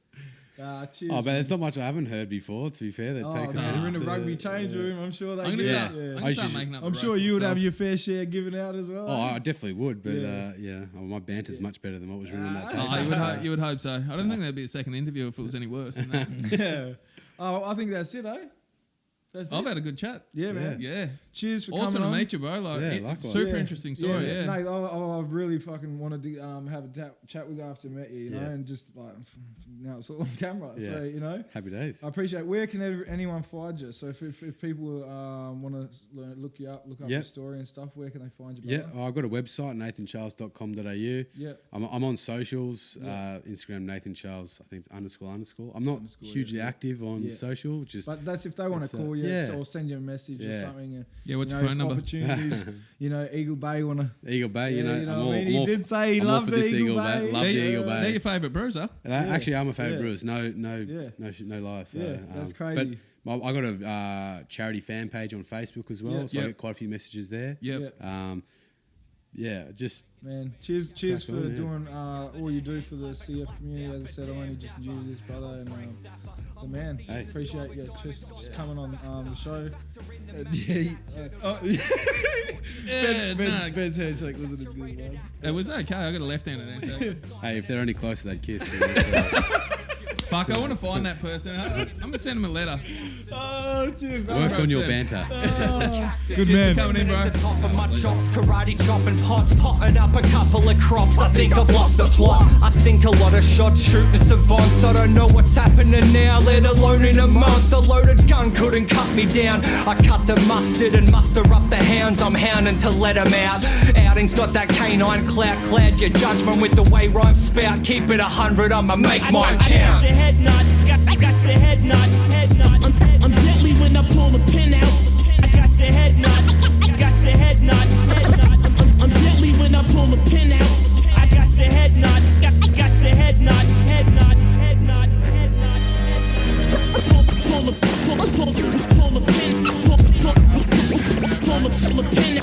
Cheers. Oh, but there's not much I haven't heard before. To be fair, that takes man, offense you're in a to- rugby change room. I'm sure they I'm gonna get start, it. I'm Yeah. gonna I start should- making up. I'm the sure roast you would myself. have your fair share given out as well. Oh, I definitely would, but Yeah. well, my banter's much better than what was written on that Oh, paper. you would hope so. I don't think there'd be a second interview if it was any worse than that. Yeah. Oh, I think that's it, eh? That's I've it. had a good chat. Yeah, man. Yeah. Cheers for Awesome coming to on. meet you, bro. Like, Yeah, likewise. super interesting story. Yeah. Mate, I really fucking wanted to have a chat with you after I met you, know, Yeah. and just like now it's all on camera. Yeah. So you know, Happy days. I appreciate. Where can anyone find you? So if people want to look you up, look up your story and stuff, where can they find you? Yeah, brother? I've got a website, nathancharles.com.au. Yeah. I'm on socials, Instagram, Nathan Charles, I think it's __. I'm not hugely active on social, just But that's if they want to call you or send you a message or something. Yeah, what's you your know, phone number? Opportunities, you know, Eagle Bay want to. Eagle Bay, you know, you know I'm what I all, mean? He did say he I'm all loved for the this Eagle Eagle Bay. Bay. Love the Eagle They're Bay. your favourite bruiser. Actually, I'm a favourite Yeah. Brewers. No lie. So, Yeah, that's crazy. But I got a charity fan page on Facebook as well, so I get quite a few messages there. Yep. Just Man, cheers Crack for on, yeah. doing all you do for the CF community. As I said, I only just knew this brother and the man. Hey. Appreciate you just coming on the show. Ben's handshake wasn't as good, man. It was okay. I got a left-handed handshake. hey, if they're any closer, they'd kiss. Fuck, I want to find that person. I'm gonna send him a letter. Oh, cheers, bro. Work on your banter. Good Cheers man. for coming in, bro. The top of my chops, karate chopping pots, potting up a couple of crops. I think I've lost the plot. I sink a lot of shots, shooting savants. I don't know what's happening now, let alone in a month. A loaded gun couldn't cut me down. I cut the mustard and muster up the hounds. I'm hounding to let them out. Outing's got that canine cloud your judgment with the way rhymes spout. Keep it 100, I'ma make mine count. Head nod, got your head nod. I'm deadly when I pull the pin out. I got your head nod, got your head nod. I'm deadly when I pull the pin out. I got your head nod, got your head nod. Pull the pin, pull the pin out. Pull the pin.